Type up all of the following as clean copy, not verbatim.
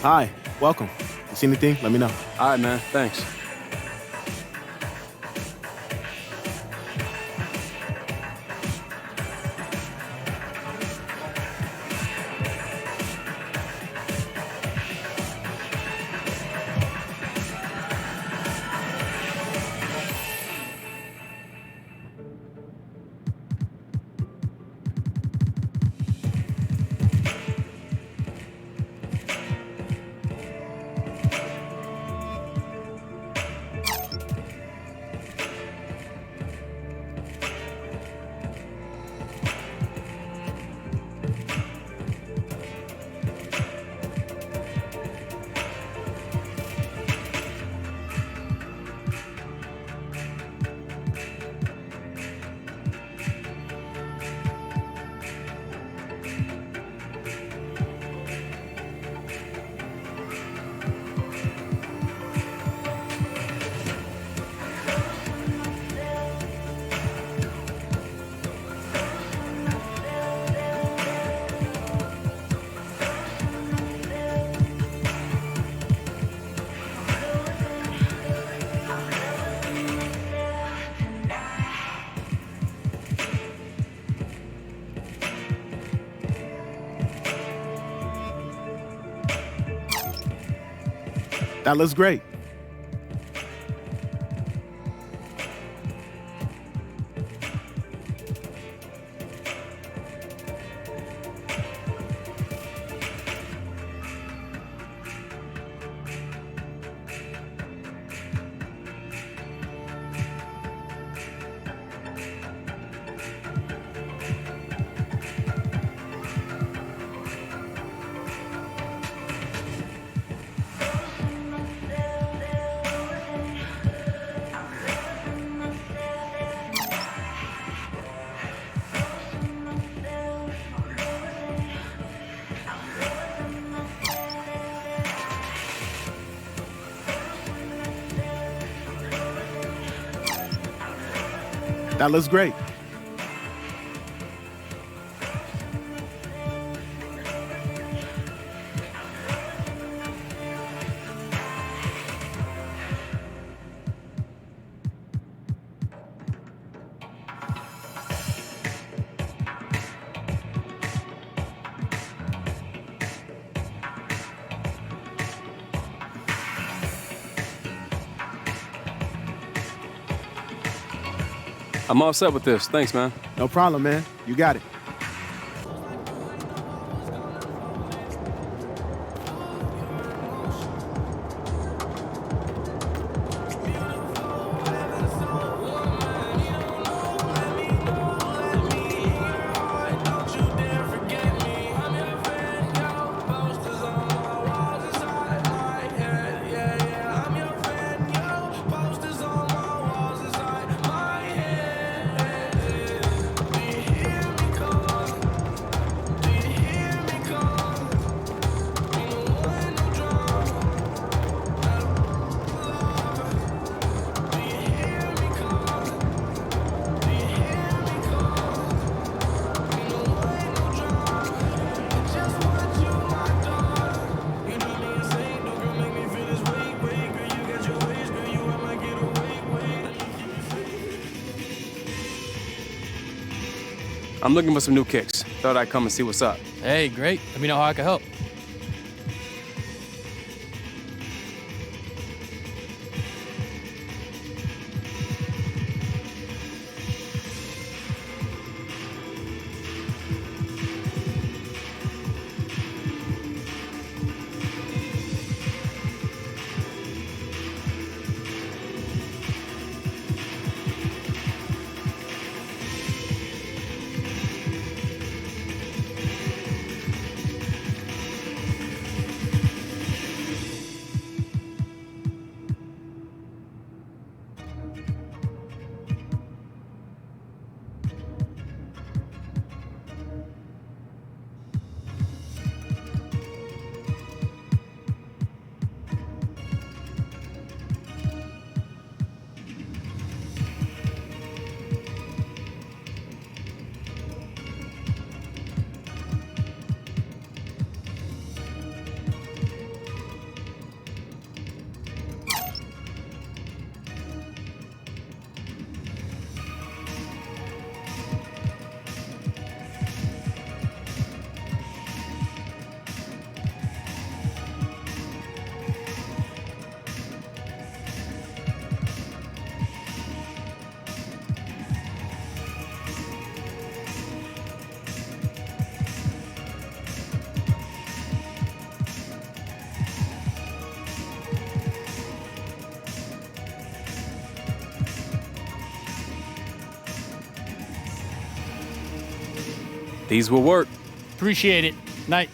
Hi, welcome. You see anything? Let me know. All right, man. Thanks. That looks great. That looks great. I'm all set with this. Thanks, man. No problem, man. You got it. I'm looking for some new kicks. Thought I'd come and see what's up. Hey, great. Let me know how I can help. These will work. Appreciate it. Night.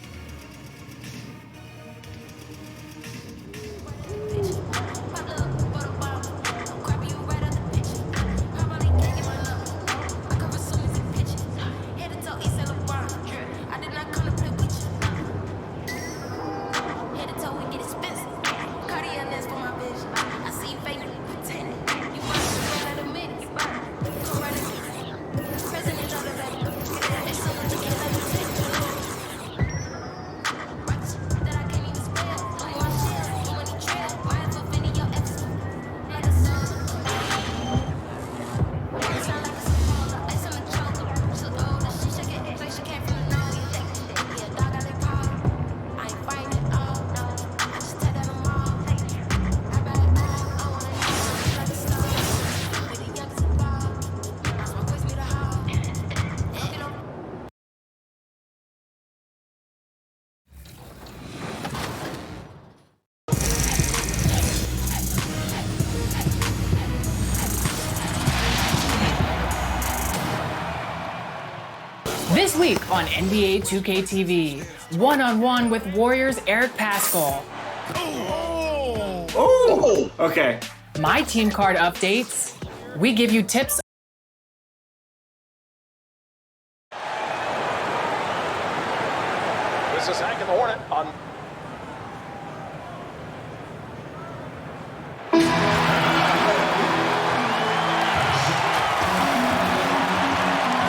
This week on NBA 2K TV, one-on-one with Warriors Eric Paschall. Oh, okay. My team card updates. We give you tips. This is Hank and the Hornet on.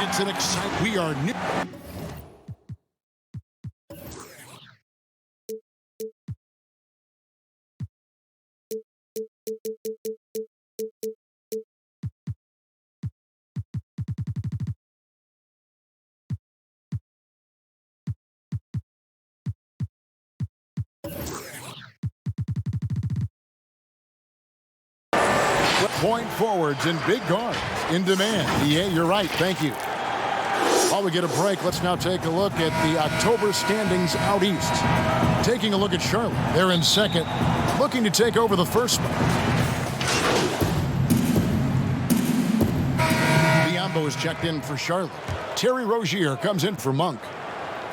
It's an exciting. We are new. Point forwards and big guards in demand. Yeah, you're right. Thank you. While we get a break, let's now take a look at the October standings out east. Taking a look at Charlotte. They're in second, looking to take over the first spot. Biombo is checked in for Charlotte. Terry Rozier comes in for Monk.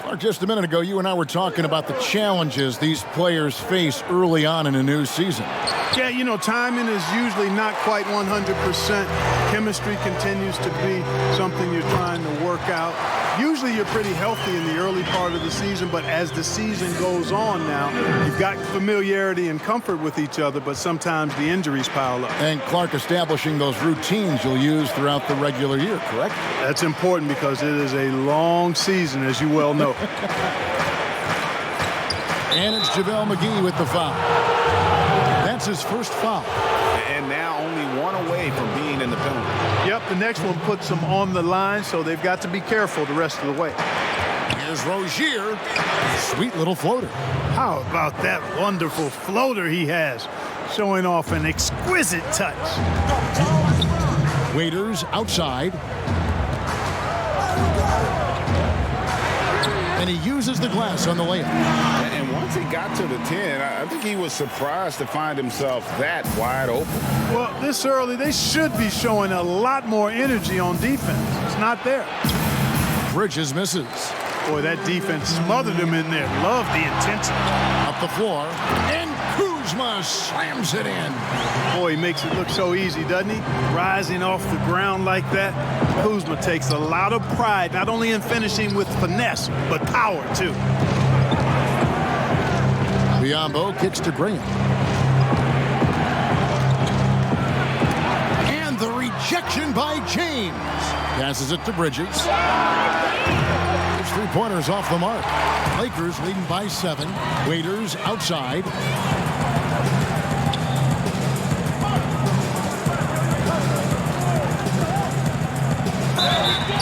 Clark, just a minute ago, you and I were talking about the challenges these players face early on in a new season. Yeah, you know, timing is usually not quite 100%. Chemistry continues to be something you're trying to work out. Usually you're pretty healthy in the early part of the season, but as the season goes on now, you've got familiarity and comfort with each other, but sometimes the injuries pile up. And Clark, establishing those routines you'll use throughout the regular year, correct? That's important because it is a long season, as you well know. And it's JaVale McGee with the foul. That's his first foul. And now only one away from being in the penalty. Yep, the next one puts them on the line, so they've got to be careful the rest of the way. Here's Rozier. Sweet little floater. How about that wonderful floater he has, showing off an exquisite touch. Waiters outside. And he uses the glass on the layup. And once he got to the 10, I think he was surprised to find himself that wide open. Well, this early, they should be showing a lot more energy on defense. It's not there. Bridges misses. Boy, that defense smothered him in there. Love the intensity. Up the floor. And Kuzma slams it in. Boy, he makes it look so easy, doesn't he? Rising off the ground like that. Kuzma takes a lot of pride, not only in finishing with finesse, but power, too. Biyombo kicks to Graham. And the rejection by James. Passes it to Bridges. His three-pointers off the mark. Lakers leading by 7. Waiters outside.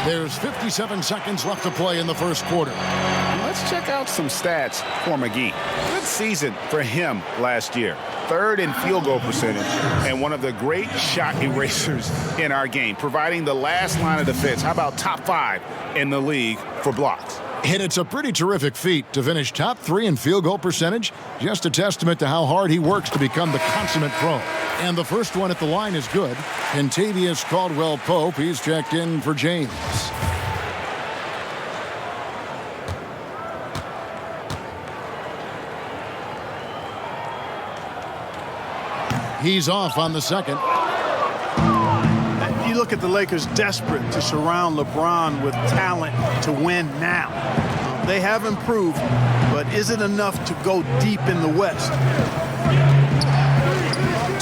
There's 57 seconds left to play in the first quarter. Let's check out some stats for McGee. Good season for him last year. 3rd in field goal percentage and one of the great shot erasers in our game, providing the last line of defense. How about top 5 in the league for blocks? And it's a pretty terrific feat to finish top 3 in field goal percentage. Just a testament to how hard he works to become the consummate pro. And the first one at the line is good. Kentavious Caldwell-Pope, he's checked in for James. He's off on the second. You look at the Lakers desperate to surround LeBron with talent to win now. They have improved, but is it enough to go deep in the West?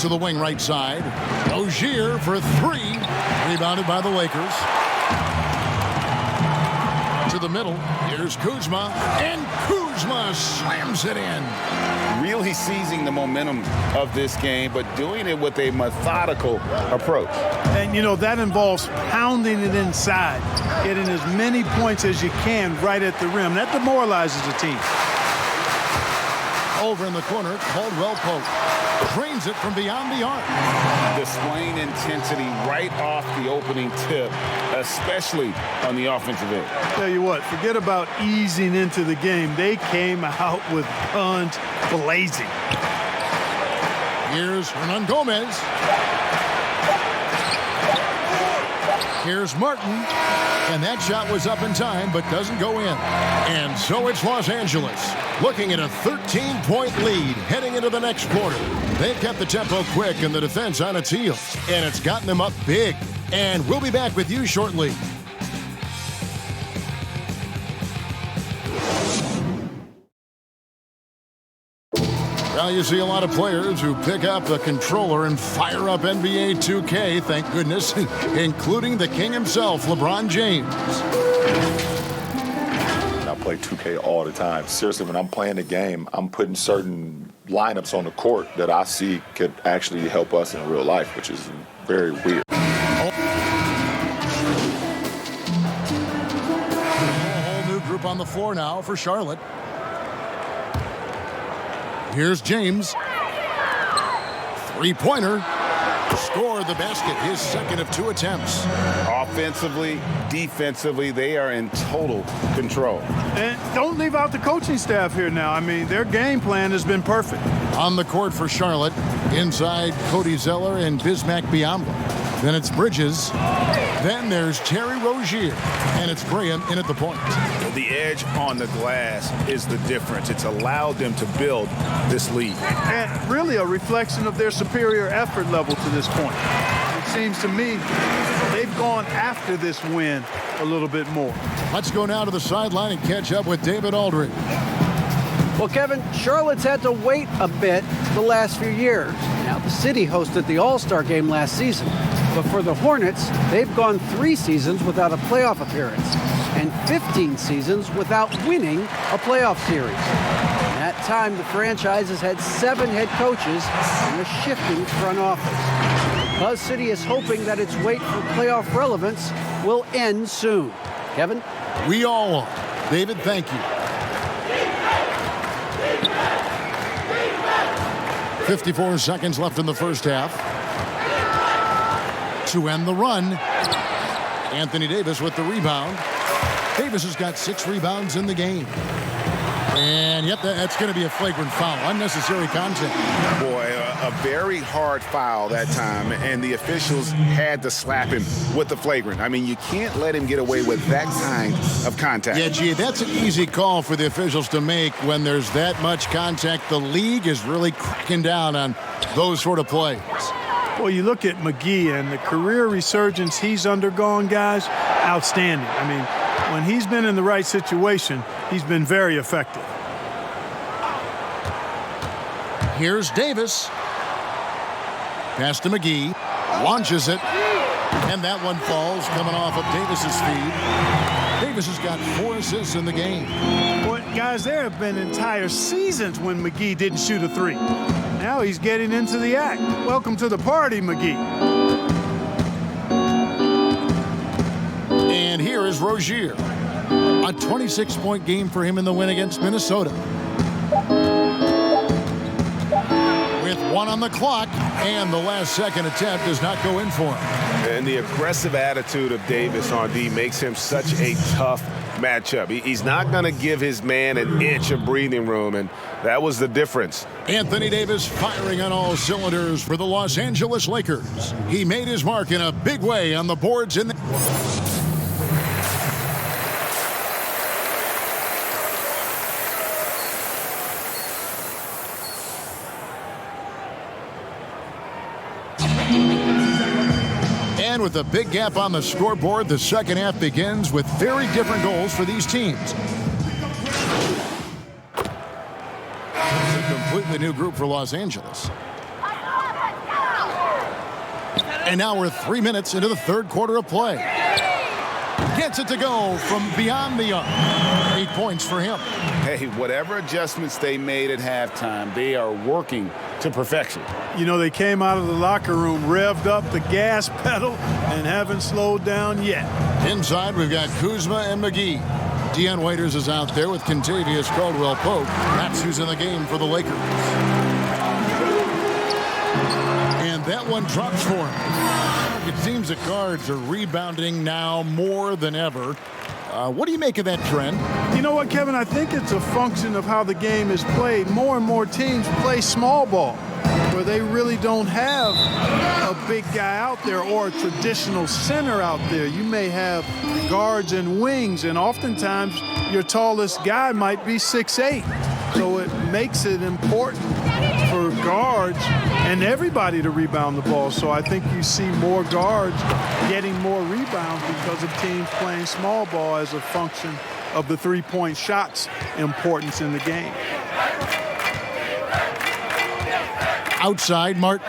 To the wing right side. Rozier for 3. Rebounded by the Lakers. To the middle. Here's Kuzma. And Kuzma slams it in. Really seizing the momentum of this game, but doing it with a methodical approach. And, you know, that involves pounding it inside, getting as many points as you can right at the rim. That demoralizes the team. Over in the corner, Caldwell-Pope drains it from beyond the arc. Displaying intensity right off the opening tip, especially on the offensive end. Tell you what, forget about easing into the game. They came out with guns blazing. Here's Hernan Gomez. Here's Martin. And that shot was up in time, but doesn't go in. And so it's Los Angeles, looking at a 13-point lead heading into the next quarter. They've kept the tempo quick and the defense on its heels, and it's gotten them up big. And we'll be back with you shortly. Well, you see a lot of players who pick up the controller and fire up NBA 2K, thank goodness, including the king himself, LeBron James. I play 2K all the time. Seriously, when I'm playing the game, I'm putting certain lineups on the court that I see could actually help us in real life, which is very weird. A whole new group on the floor now for Charlotte. Here's James. Three-pointer. Score the basket, his second of 2 attempts. Offensively, defensively, they are in total control. And don't leave out the coaching staff here now. I mean, their game plan has been perfect. On the court for Charlotte, inside Cody Zeller and Bismack Biyombo. Then it's Bridges. Then there's Terry Rozier. And it's Graham in at the point. The edge on the glass is the difference. It's allowed them to build this lead. And really a reflection of their superior effort level to this point. It seems to me they've gone after this win a little bit more. Let's go now to the sideline and catch up with David Aldridge. Well, Kevin, Charlotte's had to wait a bit the last few years. Now, the city hosted the All-Star game last season. But for the Hornets, they've gone 3 seasons without a playoff appearance and 15 seasons without winning a playoff series. In that time, the franchise has had 7 head coaches and a shifting front office. Buzz City is hoping that its wait for playoff relevance will end soon. Kevin? We all are. David, thank you. 54 seconds left in the first half. To end the run, Anthony Davis with the rebound. Davis has got 6 rebounds in the game. And yep, that's going to be a flagrant foul. Unnecessary contact. Boy, a very hard foul that time, and the officials had to slap him with the flagrant. I mean, you can't let him get away with that kind of contact. Yeah, gee, that's an easy call for the officials to make when there's that much contact. The league is really cracking down on those sort of plays. Well, you look at McGee and the career resurgence he's undergone, guys, outstanding. I mean, when he's been in the right situation, he's been very effective. Here's Davis. Pass to McGee. Launches it. And that one falls coming off of Davis's feed. Davis has got 4 assists in the game. Boy, guys, there have been entire seasons when McGee didn't shoot a 3. Now he's getting into the act. Welcome to the party, McGee. And here is Rozier. A 26-point game for him in the win against Minnesota. With 1 on the clock, and the last second attempt does not go in for him. And the aggressive attitude of Davis on D makes him such a tough matchup. He's not going to give his man an inch of breathing room, and that was the difference. Anthony Davis firing on all cylinders for the Los Angeles Lakers. He made his mark in a big way on the boards in the... And with a big gap on the scoreboard, the second half begins with very different goals for these teams. It's a completely new group for Los Angeles. And now we're 3 minutes into the third quarter of play. Gets it to go from beyond the arc. 8 points for him. Hey, whatever adjustments they made at halftime, they are working to perfection. You know, they came out of the locker room, revved up the gas pedal, and haven't slowed down yet. Inside, we've got Kuzma and McGee. Deion Waiters is out there with Kentavious Caldwell-Pope. That's who's in the game for the Lakers. And that one drops for him. It seems the guards are rebounding now more than ever. What do you make of that trend? You know what, Kevin? I think it's a function of how the game is played. More and more teams play small ball, where they really don't have a big guy out there or a traditional center out there. You may have guards and wings, and oftentimes your tallest guy might be 6'8". So it makes it important for guards and everybody to rebound the ball. So I think you see more guards getting more rebounds because of teams playing small ball as a function of the three-point shot's importance in the game. Outside, Martin.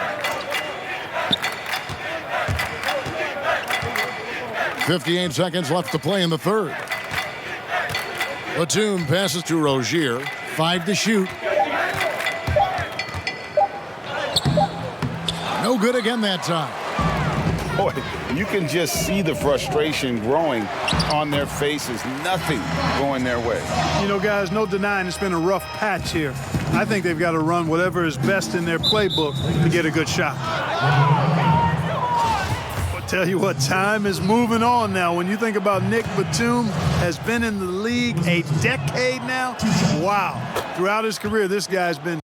58 seconds left to play in the third. Batum passes to Rozier. 5 to shoot. No good again that time. Boy, you can just see the frustration growing on their faces. Nothing going their way. You know, guys, no denying it's been a rough patch here. I think they've got to run whatever is best in their playbook to get a good shot. I'll tell you what, time is moving on now. When you think about Nick Batum has been in the league a decade now, wow. Throughout his career, this guy's been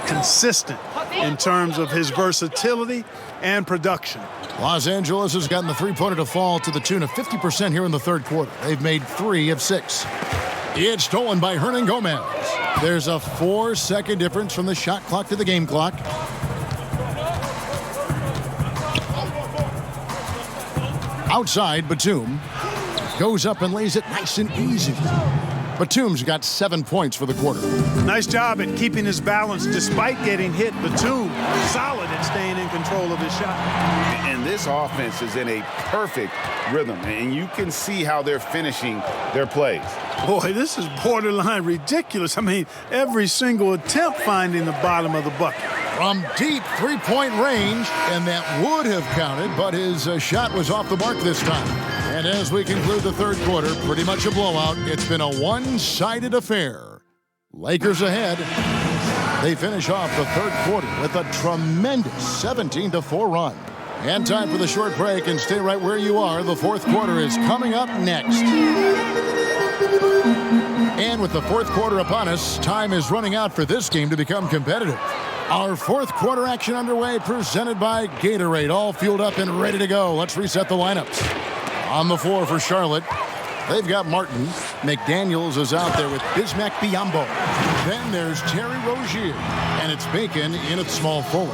consistent in terms of his versatility and production. Los Angeles has gotten the three-pointer to fall to the tune of 50% here in the third quarter. They've made 3 of 6. It's stolen by Hernan Gomez. There's a 4-second difference from the shot clock to the game clock. Outside, Batum goes up and lays it nice and easy. Batum's got 7 points for the quarter. Nice job at keeping his balance despite getting hit. Batum, solid at staying in control of his shot. And this offense is in a perfect rhythm, and you can see how they're finishing their plays. Boy, this is borderline ridiculous. I mean, every single attempt finding the bottom of the bucket. From deep three-point range, and that would have counted, but his shot was off the mark this time. And as we conclude the third quarter, pretty much a blowout. It's been a one-sided affair. Lakers ahead. They finish off the third quarter with a tremendous 17-4 run. And time for the short break, and stay right where you are. The fourth quarter is coming up next. And with the fourth quarter upon us, time is running out for this game to become competitive. Our fourth quarter action underway, presented by Gatorade, all fueled up and ready to go. Let's reset the lineups. On the floor for Charlotte, they've got Martin. McDaniels is out there with Bismack Biyombo. Then there's Terry Rozier, and it's Bacon in at small forward.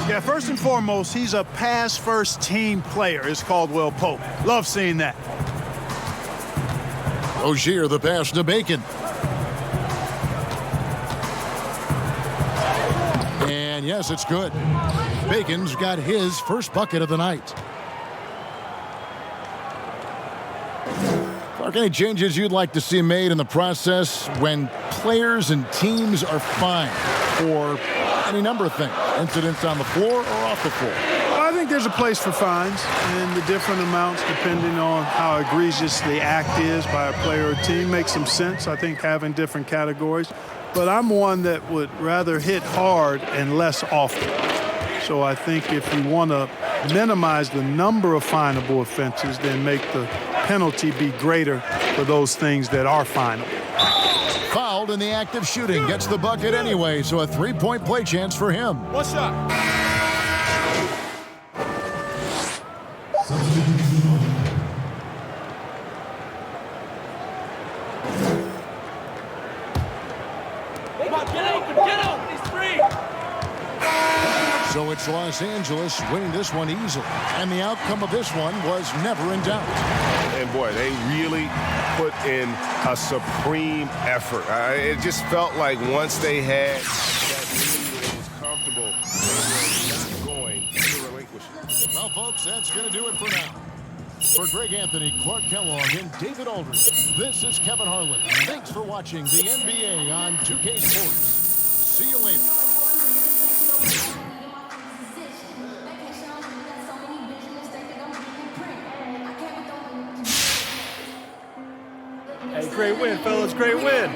Yeah, first and foremost, he's a pass-first team player, is Caldwell Pope. Love seeing that. Rozier, the pass to Bacon. And yes, it's good. Bacon's got his first bucket of the night. Clark, any changes you'd like to see made in the process when players and teams are fined for any number of things? Incidents on the floor or off the floor? I think there's a place for fines and the different amounts depending on how egregious the act is by a player or team makes some sense. I think having different categories. But I'm one that would rather hit hard and less often. So I think if you want to minimize the number of finable offenses, then make the penalty be greater for those things that are finable. Fouled in the act of shooting. Gets the bucket anyway, so a three-point play chance for him. One shot. So it's Los Angeles winning this one easily. And the outcome of this one was never in doubt. And boy, they really put in a supreme effort. It just felt like once they had that lead that was comfortable, they were not going to relinquish it. Well, folks, that's going to do it for now. For Greg Anthony, Clark Kellogg, and David Aldridge, this is Kevin Harlan. Thanks for watching the NBA on 2K Sports. See you later. Hey, great win, fellas, great win.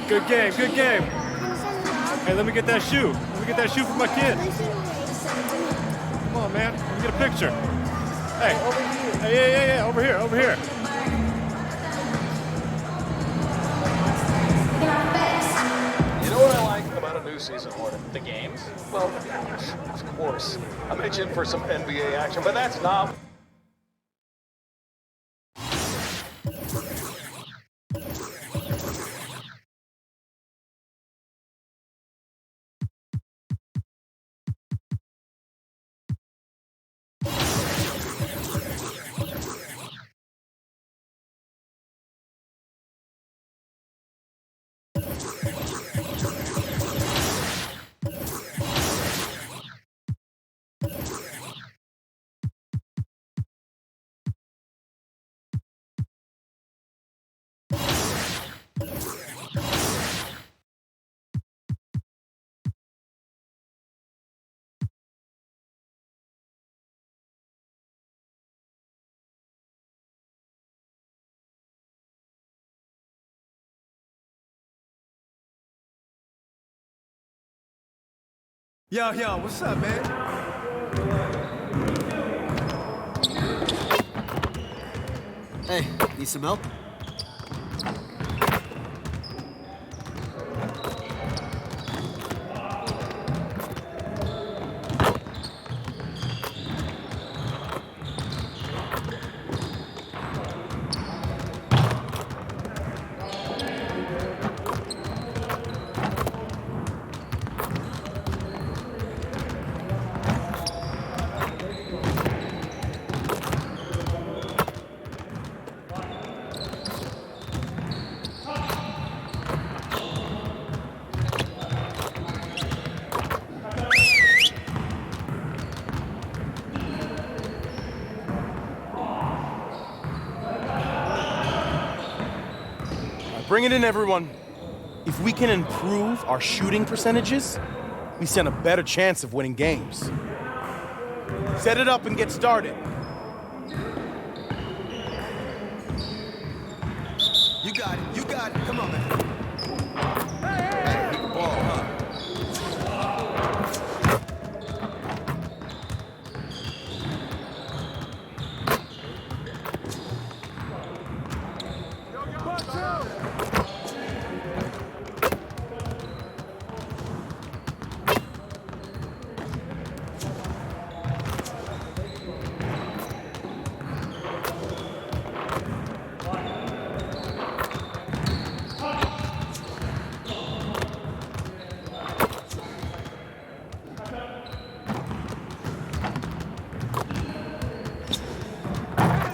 Good game, good game. Hey, let me get that shoe. Let me get that shoe for my kid. Come on, man, let me get a picture. Hey, yeah, over here. You know what I like about a new season, Hornet? The games? Well, of course. I'm itching for some NBA action, but that's not... Yo, what's up, man? Hey, need some milk? Bring it in, everyone. If we can improve our shooting percentages, we stand a better chance of winning games. Set it up and get started. You got it. You got it. Come on, man. Hey, big ball, huh?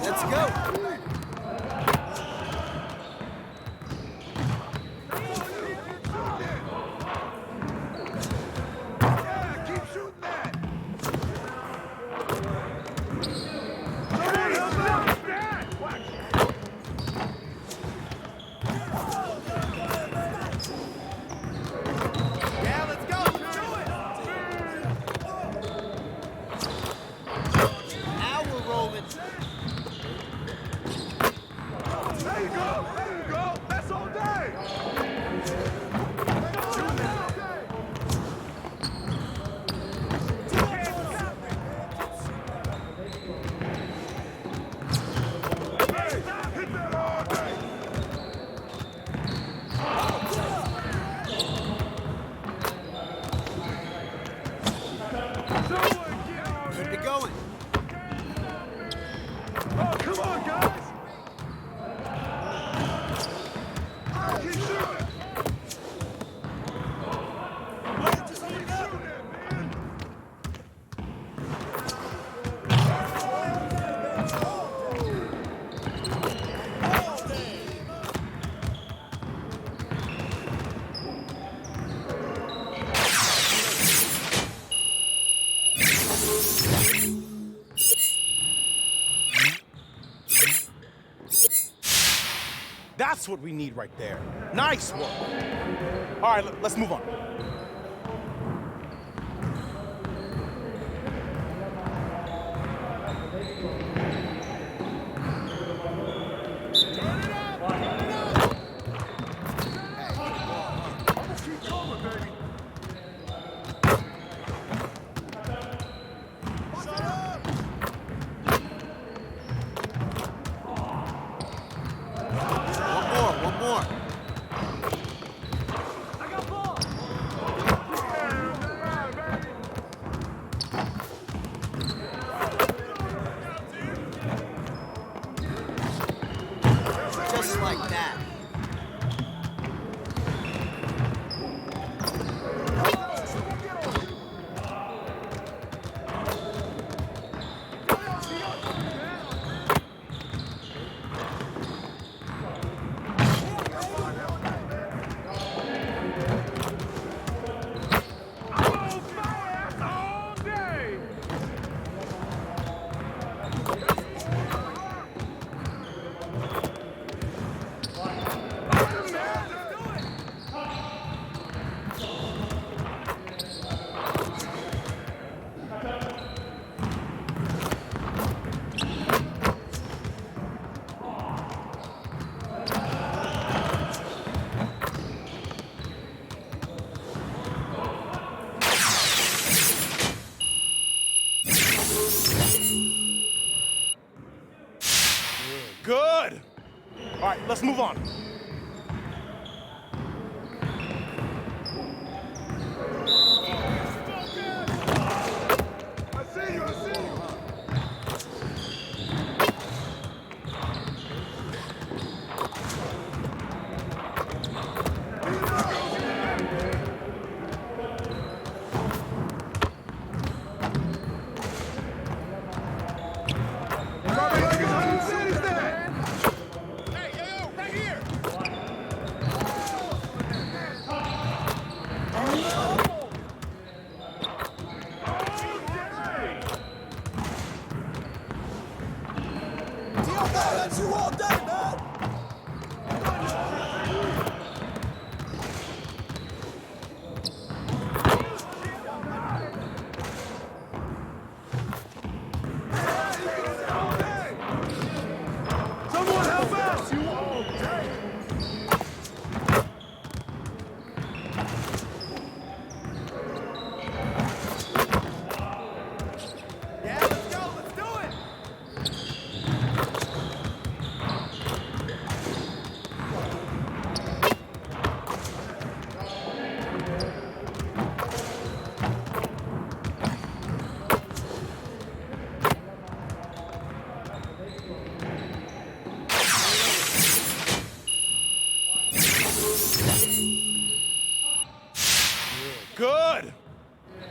Let's go. Now we're rolling. There you go! There you go! That's all day! Hit that all day! Keep it going. Oh, come on, guys! Keep shooting! Just keep shooting, man! That's what we need right there. Nice work. All right, let's move on. Keep going, baby! One more. I got ball! Just like that. All day! Good. All right, let's move on. I see you! I see you! That's you all day, man.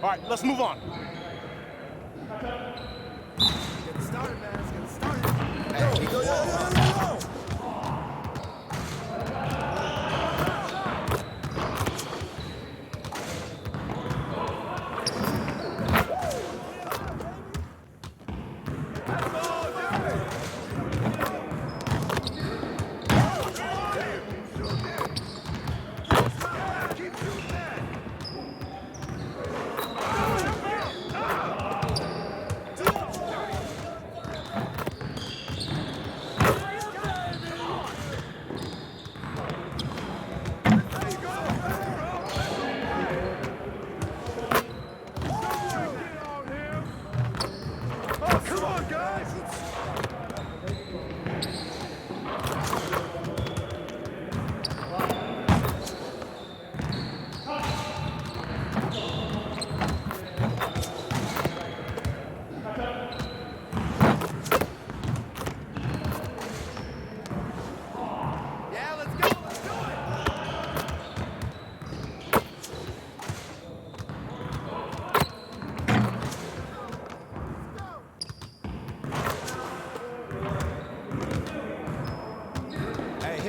All right, let's move on. Get started, man. Let's get started. Hey, go.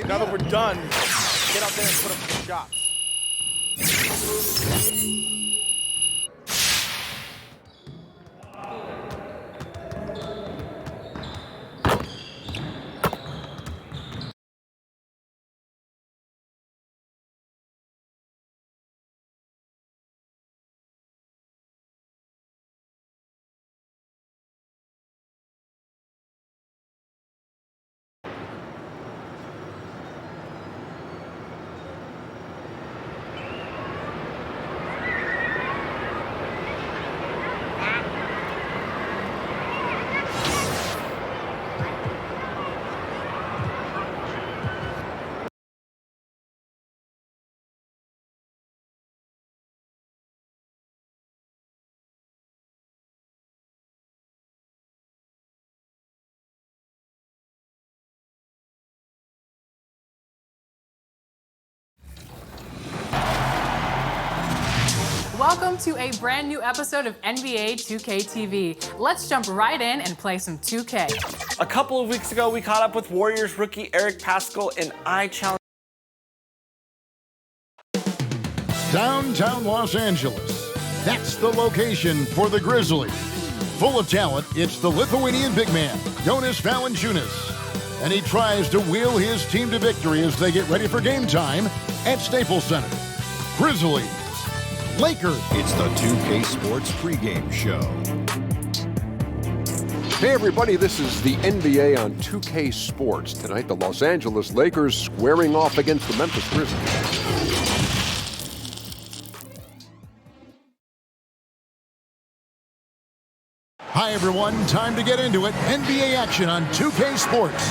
Now that we're done, get out there and put up some shots. Welcome to a brand new episode of NBA 2K TV. Let's jump right in and play some 2K. A couple of weeks ago, we caught up with Warriors rookie Eric Paschall and I challenged. Downtown Los Angeles. That's the location for the Grizzlies. Full of talent, it's the Lithuanian big man, Jonas Valanciunas. And he tries to wheel his team to victory as they get ready for game time at Staples Center. Grizzlies. Lakers. It's the 2K Sports pregame show. Hey everybody, this is the NBA on 2K Sports. Tonight, the Los Angeles Lakers squaring off against the Memphis Grizzlies. Hi everyone, time to get into it. NBA action on 2K Sports.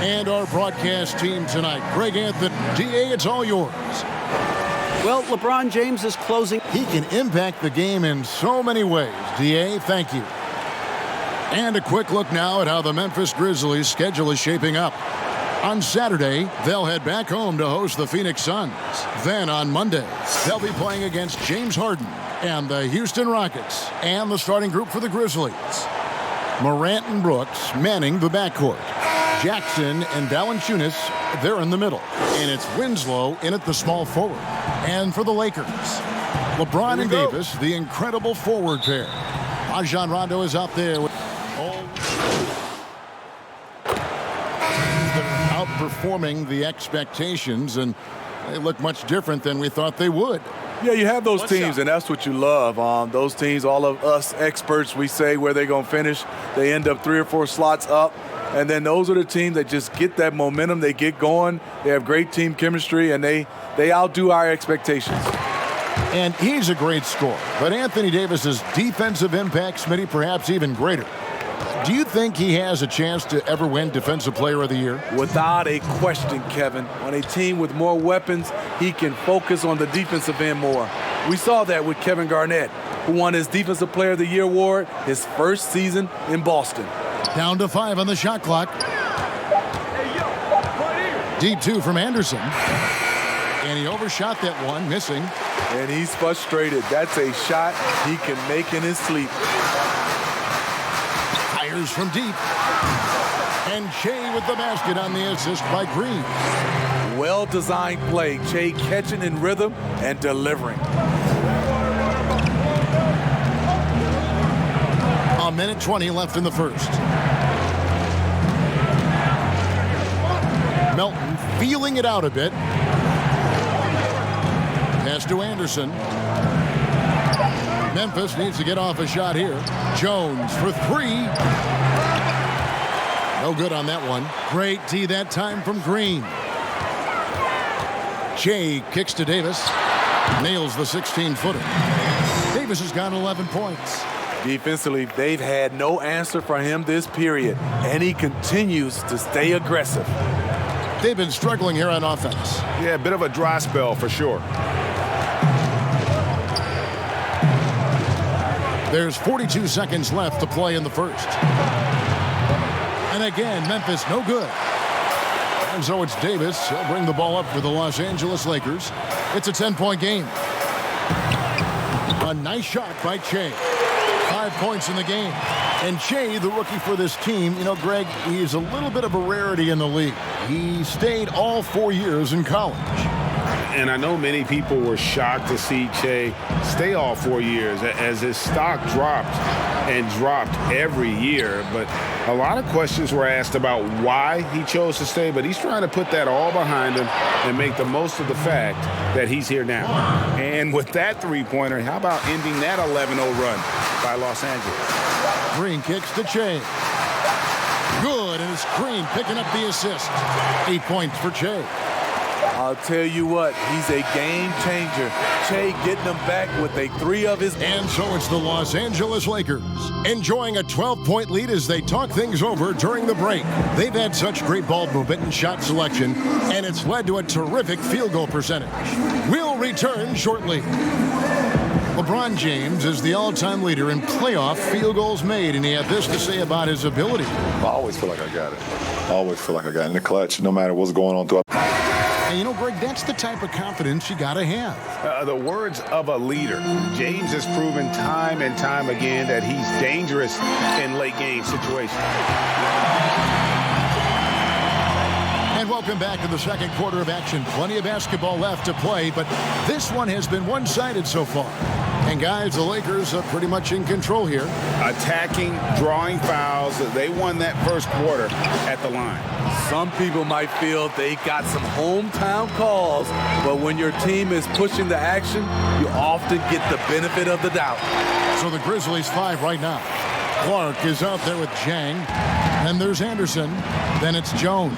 And our broadcast team tonight. Greg Anthony, DA, it's all yours. Well, LeBron James is closing. He can impact the game in so many ways. DA, thank you. And a quick look now at how the Memphis Grizzlies' schedule is shaping up. On Saturday, they'll head back home to host the Phoenix Suns. Then on Monday, they'll be playing against James Harden and the Houston Rockets and the starting group for the Grizzlies. Morant and Brooks manning the backcourt. Jackson and Valanciunas, they're in the middle. And it's Winslow in at the small forward. And for the Lakers, LeBron and Davis, the incredible forward pair. Rajon Rondo is out there with outperforming the expectations, and they look much different than we thought they would. Yeah, you have those teams, and that's what you love. Those teams, all of us experts, we say where they're going to finish. They end up 3 or 4 slots up, and then those are the teams that just get that momentum. They get going. They have great team chemistry, and they outdo our expectations. And he's a great scorer, but Anthony Davis's defensive impact, Smitty, perhaps even greater. Do you think he has a chance to ever win Defensive Player of the Year? Without a question, Kevin. On a team with more weapons, he can focus on the defensive end more. We saw that with Kevin Garnett, who won his Defensive Player of the Year award his first season in Boston. Down to 5 on the shot clock. Deep 2 from Anderson. And he overshot that one, missing. And he's frustrated. That's a shot he can make in his sleep. Fires from deep. And Shea with the basket on the assist by Green. Well-designed play. Shea catching in rhythm and delivering. A minute 20 left in the first. Melton feeling it out a bit. Pass to Anderson. Memphis needs to get off a shot here. Jones for three. No good on that one. Great D that time from Green. Shea kicks to Davis. Nails the 16-footer. Davis has got 11 points. Defensively, they've had no answer for him this period, and he continues to stay aggressive. They've been struggling here on offense. Yeah, a bit of a dry spell for sure. There's 42 seconds left to play in the first. And again, Memphis no good. And so it's Davis. He'll bring the ball up for the Los Angeles Lakers. It's a 10-point game. A nice shot by Shea. 5 points in the game. And Shea, the rookie for this team, you know, Greg, he's a little bit of a rarity in the league. He stayed all 4 years in college. And I know many people were shocked to see Shea stay all 4 years as his stock dropped and dropped every year. But a lot of questions were asked about why he chose to stay, but he's trying to put that all behind him and make the most of the fact that he's here now. And with that three-pointer, how about ending that 11-0 run by Los Angeles? Green kicks to Shea. Good, and it's Green picking up the assist. 8 points for Shea. I'll tell you what, he's a game changer. Shea getting them back with a three of his. And so it's the Los Angeles Lakers enjoying a 12-point lead as they talk things over during the break. They've had such great ball movement and shot selection, and it's led to a terrific field goal percentage. We'll return shortly. LeBron James is the all-time leader in playoff field goals made, and he had this to say about his ability. I always feel like I got it. I always feel like I got it in the clutch, no matter what's going on throughout. And you know, Greg, that's the type of confidence you got to have. The words of a leader. James has proven time and time again that he's dangerous in late game situations. And welcome back to the second quarter of action. Plenty of basketball left to play, but this one has been one-sided so far. And guys, the Lakers are pretty much in control here. Attacking, drawing fouls. They won that first quarter at the line. Some people might feel they got some hometown calls, but when your team is pushing the action, you often get the benefit of the doubt. So the Grizzlies 5 right now. Clark is out there with Jang. And there's Anderson. Then it's Jones.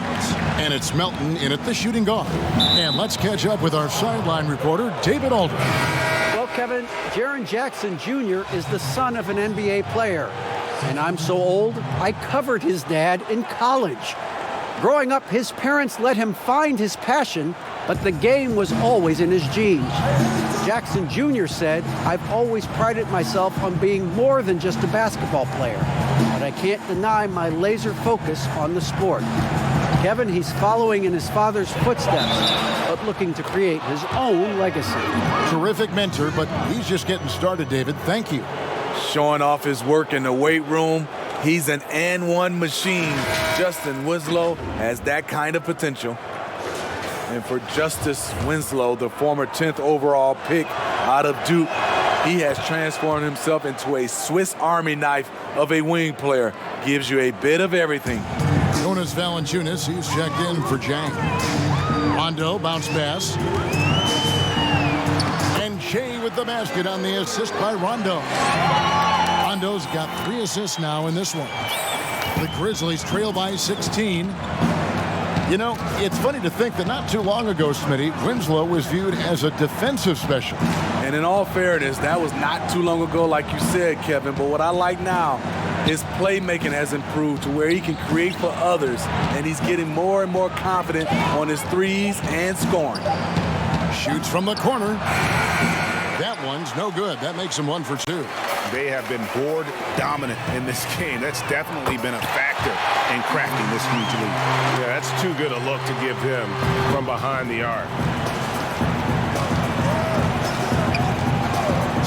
And it's Melton in at the shooting guard. And let's catch up with our sideline reporter, David Aldridge. Well, Kevin, Jaren Jackson Jr. is the son of an NBA player. And I'm so old, I covered his dad in college. Growing up, his parents let him find his passion, but the game was always in his genes. Jackson Jr. said, "I've always prided myself on being more than just a basketball player, but I can't deny my laser focus on the sport." Kevin, he's following in his father's footsteps, but looking to create his own legacy. Terrific mentor, but he's just getting started, David. Thank you. Showing off his work in the weight room. He's an and-one machine. Justin Winslow has that kind of potential. And for Justice Winslow, the former 10th overall pick out of Duke, he has transformed himself into a Swiss Army knife of a wing player. Gives you a bit of everything. Jonas Valanciunas, he's checked in for Jang. Rondo, bounce pass. And Shea with the basket on the assist by Rondo. Rondo's got 3 assists now in this one. The Grizzlies trail by 16. You know, it's funny to think that not too long ago, Smitty, Winslow was viewed as a defensive specialist. And in all fairness, that was not too long ago, like you said, Kevin. But what I like now, his playmaking has improved to where he can create for others, and he's getting more and more confident on his threes and scoring. Shoots from the corner. That one's no good. That makes him 1 for 2. They have been board dominant in this game. That's definitely been a factor in cracking this huge lead. Yeah, that's too good a look to give them from behind the arc.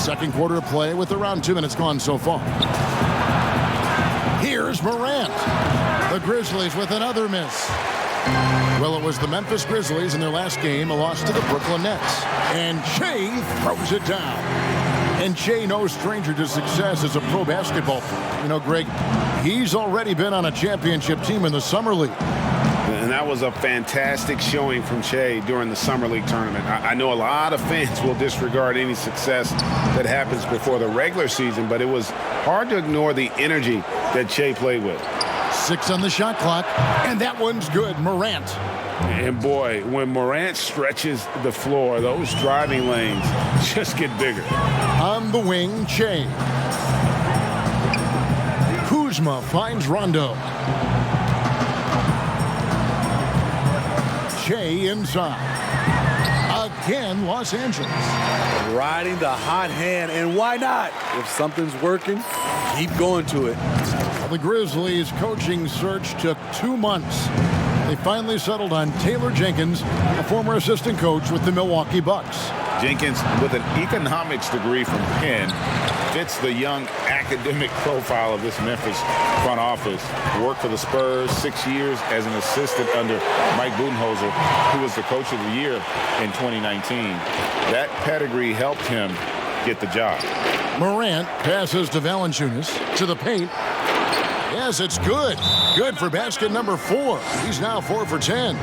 Second quarter of play with around 2 minutes gone so far. Here's Morant. The Grizzlies with another miss. Well, it was the Memphis Grizzlies in their last game, a loss to the Brooklyn Nets. And Shea throws it down. And Shea, no stranger to success as a pro basketball player. You know, Greg, he's already been on a championship team in the Summer League. And that was a fantastic showing from Shea during the Summer League tournament. I know a lot of fans will disregard any success that happens before the regular season, but it was hard to ignore the energy that Shea played with. 6 on the shot clock, and that one's good. Morant. And boy, when Morant stretches the floor, those driving lanes just get bigger. On the wing, Shea. Kuzma finds Rondo. Shea inside. Again, Los Angeles. Riding the hot hand, and why not? If something's working, keep going to it. The Grizzlies' coaching search took 2 months. They finally settled on Taylor Jenkins, a former assistant coach with the Milwaukee Bucks. Jenkins, with an economics degree from Penn, fits the young academic profile of this Memphis front office. Worked for the Spurs 6 years as an assistant under Mike Budenholzer, who was the coach of the year in 2019. That pedigree helped him get the job. Morant passes to Valanciunas to the paint. Yes, it's good. Good for basket number 4. He's now 4 for 10.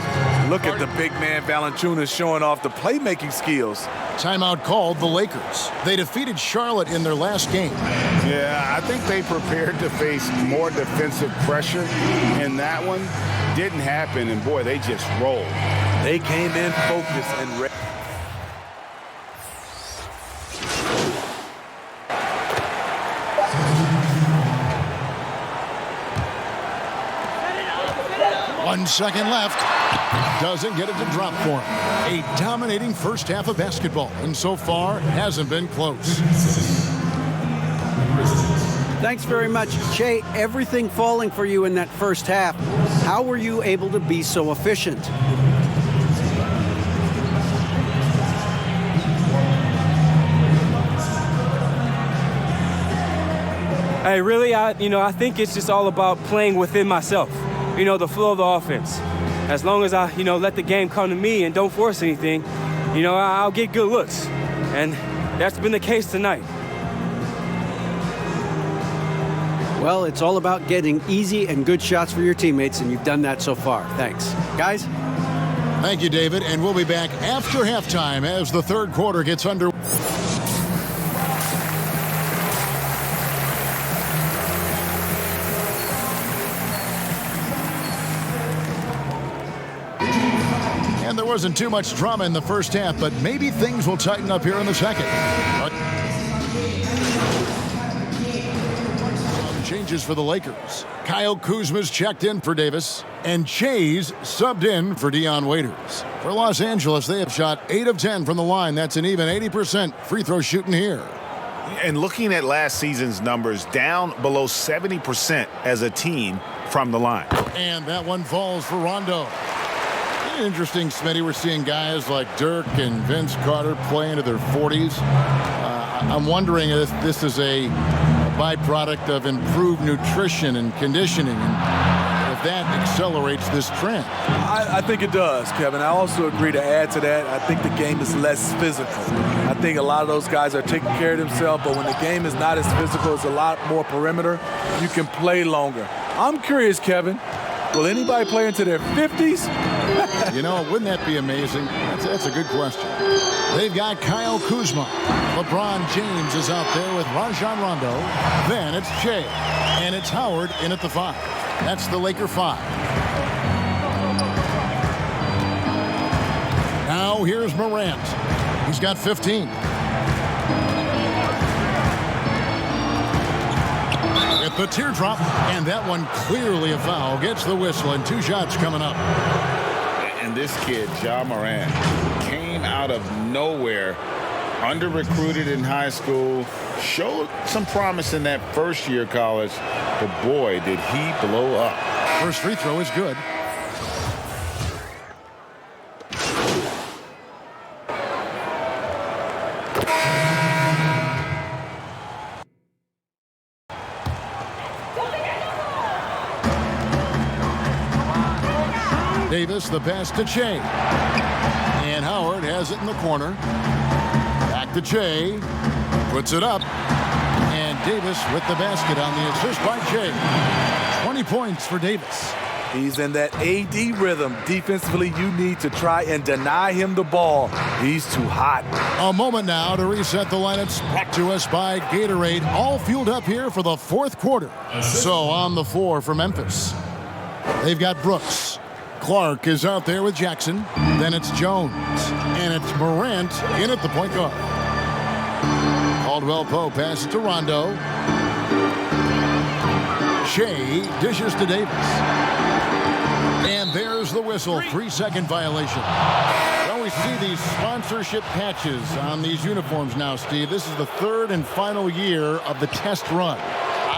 Look at the big man Valanciunas showing off the playmaking skills. Timeout called the Lakers. They defeated Charlotte in their last game. Yeah, I think they prepared to face more defensive pressure, and that one didn't happen, and boy, they just rolled. They came in focused and ready. One second left. Doesn't get it to drop for him. A dominating first half of basketball, and so far hasn't been close. Thanks very much, Shea. Everything falling for you in that first half. How were you able to be so efficient? Hey, really, I think it's just all about playing within myself. You know, the flow of the offense. As long as I, let the game come to me and don't force anything, I'll get good looks. And that's been the case tonight. Well, it's all about getting easy and good shots for your teammates, and you've done that so far. Thanks. Guys? Thank you, David, and we'll be back after halftime as the third quarter gets underway. And there wasn't too much drama in the first half, but maybe things will tighten up here in the second. Changes for the Lakers. Kyle Kuzma's checked in for Davis, and Shea's subbed in for Dion Waiters. For Los Angeles, they have shot 8 of 10 from the line. That's an even 80% free throw shooting here. And looking at last season's numbers, down below 70% as a team from the line. And that one falls for Rondo. Interesting, Smitty. We're seeing guys like Dirk and Vince Carter play into their 40s. I'm wondering if this is a byproduct of improved nutrition and conditioning, and if that accelerates this trend. I think it does, Kevin. I also agree to add to that. I think the game is less physical. I think a lot of those guys are taking care of themselves, but when the game is not as physical, it's a lot more perimeter. You can play longer. I'm curious, Kevin, will anybody play into their 50s? Wouldn't that be amazing? That's a good question. They've got Kyle Kuzma. LeBron James is out there with Rajon Rondo. Then it's Shea. And it's Howard in at the 5. That's the Laker 5. Now here's Morant. He's got 15. At the teardrop, and that one clearly a foul. Gets the whistle, and 2 shots coming up. And this kid, Ja Morant, came out of nowhere, under-recruited in high school, showed some promise in that first year of college, but boy, did he blow up. First free throw is good. Davis, the pass to Che. And Howard has it in the corner. Back to Che. Puts it up. And Davis with the basket on the assist by Che. 20 points for Davis. He's in that AD rhythm. Defensively, you need to try and deny him the ball. He's too hot. A moment now to reset the lineups. Brought to us by Gatorade. All fueled up here for the fourth quarter. So on the floor for Memphis, they've got Brooks. Clark is out there with Jackson. Then it's Jones. And it's Morant in at the point guard. Caldwell Pope passes to Rondo. Shea dishes to Davis. And there's the whistle. 3-second violation. Well, we see these sponsorship patches on these uniforms now, Steve. This is the third and final year of the test run.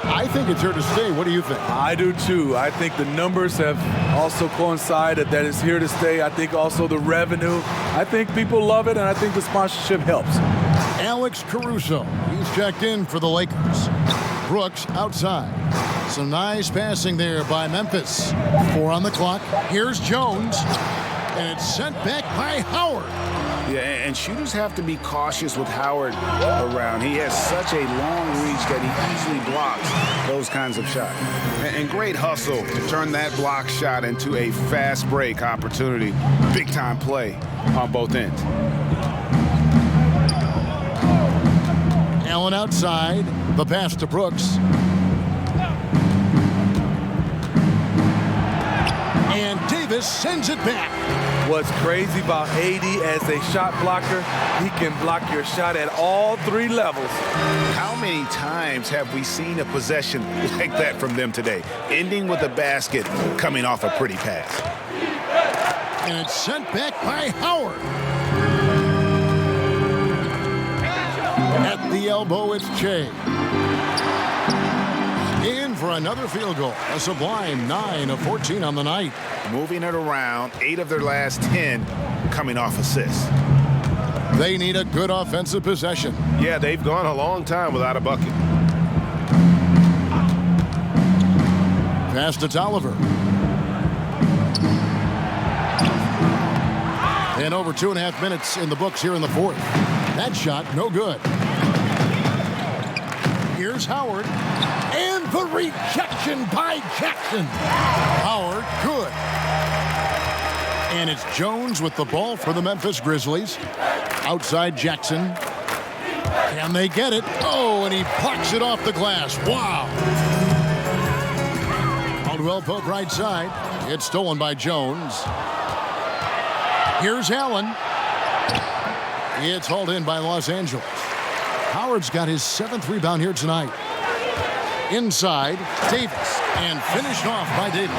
I think it's here to stay. What do you think? I do too. I think the numbers have also coincided that it's here to stay. I think also the revenue. I think people love it, and I think the sponsorship helps. Alex Caruso. He's checked in for the Lakers. Brooks outside. Some nice passing there by Memphis. 4 on the clock. Here's Jones. And it's sent back by Howard. Yeah, and shooters have to be cautious with Howard around. He has such a long reach that he easily blocks those kinds of shots. And great hustle to turn that block shot into a fast break opportunity. Big time play on both ends. Allen outside. The pass to Brooks. And Davis sends it back. What's crazy about AD as a shot blocker, he can block your shot at all 3 levels. How many times have we seen a possession like that from them today? Ending with a basket, coming off a pretty pass. And it's sent back by Howard. At the elbow, it's Che. In for another field goal. A sublime 9 of 14 on the night. Moving it around, 8 of their last 10 coming off assists. They need a good offensive possession. Yeah, they've gone a long time without a bucket. Pass to Tolliver. And over 2.5 minutes in the books here in the fourth. That shot, no good. Here's Howard. And the rejection by Jackson. Howard, good. And it's Jones with the ball for the Memphis Grizzlies. Outside Jackson. Can they get it? Oh, and he plucks it off the glass. Wow. Caldwell Pope right side. It's stolen by Jones. Here's Allen. It's hauled in by Los Angeles. Howard's got his 7th rebound here tonight. Inside, Davis, and finished off by Davis.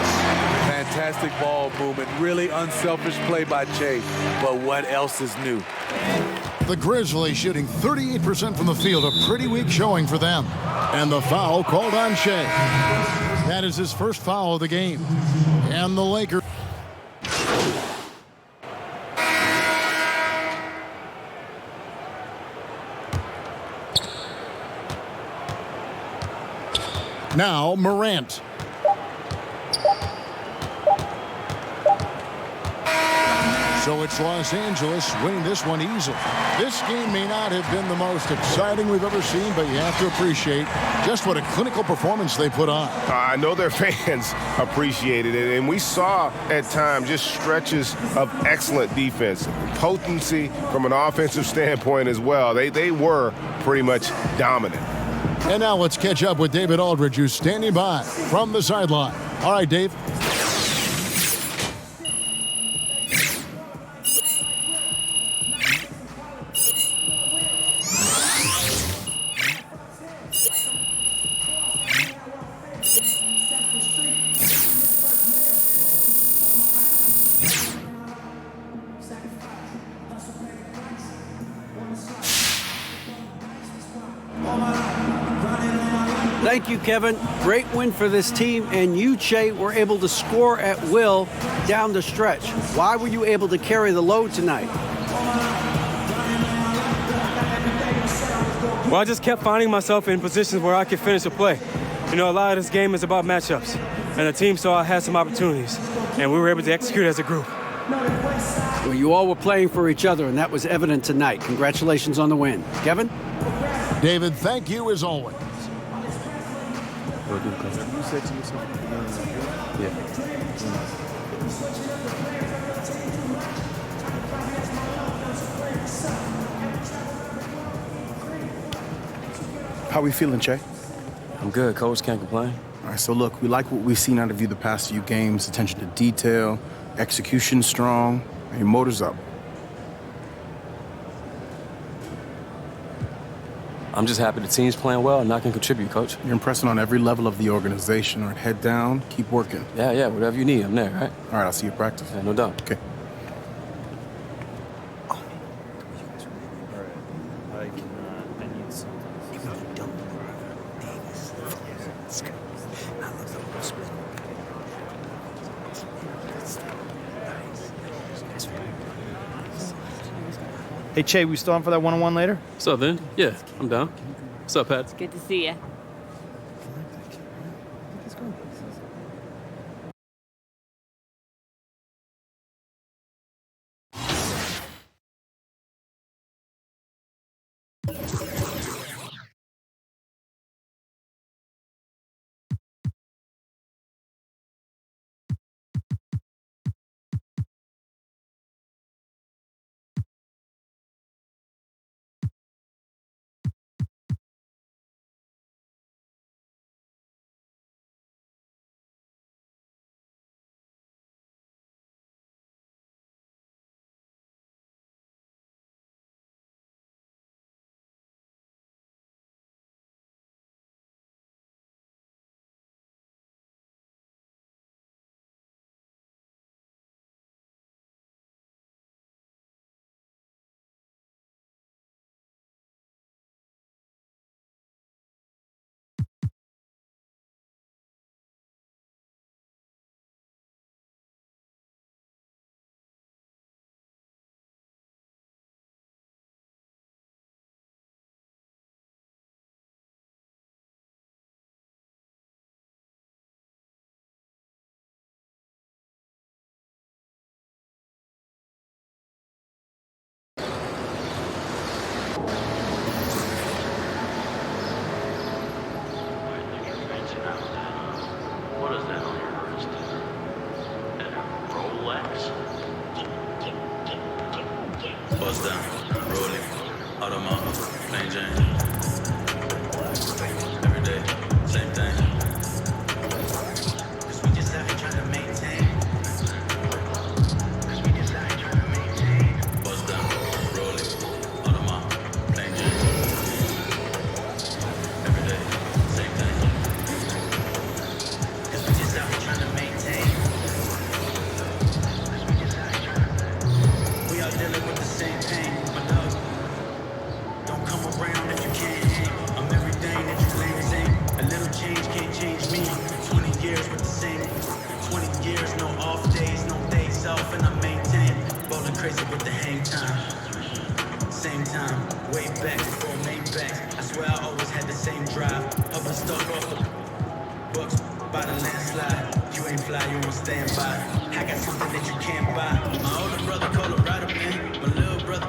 Fantastic ball movement, really unselfish play by Che, but what else is new? The Grizzlies shooting 38% from the field, a pretty weak showing for them. And the foul called on Shea. That is his first foul of the game. And the Lakers. Now Morant. So it's Los Angeles winning this one easily. This game may not have been the most exciting we've ever seen, but you have to appreciate just what a clinical performance they put on. I know their fans appreciated it, and we saw at times just stretches of excellent defense, potency from an offensive standpoint as well. They were pretty much dominant. And now let's catch up with David Aldridge, who's standing by from the sideline. All right, Dave. Thank you, Kevin. Great win for this team, and you, Che, were able to score at will down the stretch. Why were you able to carry the load tonight? Well, I just kept finding myself in positions where I could finish a play. You know, a lot of this game is about matchups, and the team saw I had some opportunities. and we were able to execute as a group. Well, you all were playing for each other, and that was evident tonight. Congratulations on the win. Kevin? David, thank you as always. How we feeling, Che? I'm good, Coach. Can't complain. All right, so look, we like what we've seen out of you the past few games. Attention to detail, execution strong, and your motor's up. I'm just happy the team's playing well and I can contribute, Coach. You're impressing on every level of the organization. All right, head down, keep working. Yeah, whatever you need, I'm there, right? All right, I'll see you at practice. Yeah, no doubt. Okay. Hey, Che, we still on for that one-on-one later? What's up, Vin? Yeah, I'm down. What's up, Pat? Good to see you. Bust down, rolling, automatic, plain Jane. Every day, same thing. Cause we just out here trying to maintain. Bust down, rolling, automatic, plain Jane. Every day, same thing. Cause we just out here trying to maintain. We out dealing with the same pain, but no, don't come around if you can't hang. I'm everything that you claim is ain't. A little change can't change me. 20 years with the same. 20 years, no off days, no days off, and I maintain. Ballin' crazy with the hang time. Same time, way back before Maybach. I swear I always had the same drive. Hover stuck off the books by the landslide. You ain't fly, you on standby. I got something that you can't buy. My older brother Colorado man. My little brother,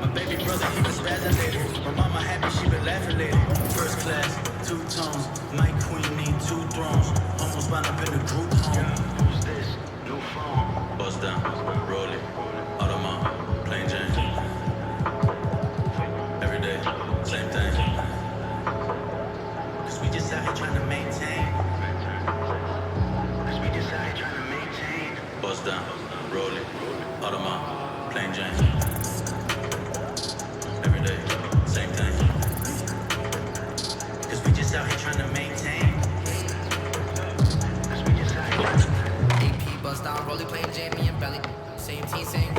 my baby brother, he was spazzing later. My mama happy, she been laughing later. First class, 2 tones. My queen need 2 thrones. Almost wound up in a group home. Who's this? New phone. Bust down, roll it, automatic, plain Jane. Every day, same thing. Cause we just out here trying to maintain. Cause we just out here trying to maintain. Bust down, roll it, automatic, plain Jane. Every day, same thing. Cause we just out here trying to maintain. Cause we just out here trying to AP bust down, rolling, playing Jamie and Belly. Same team sing.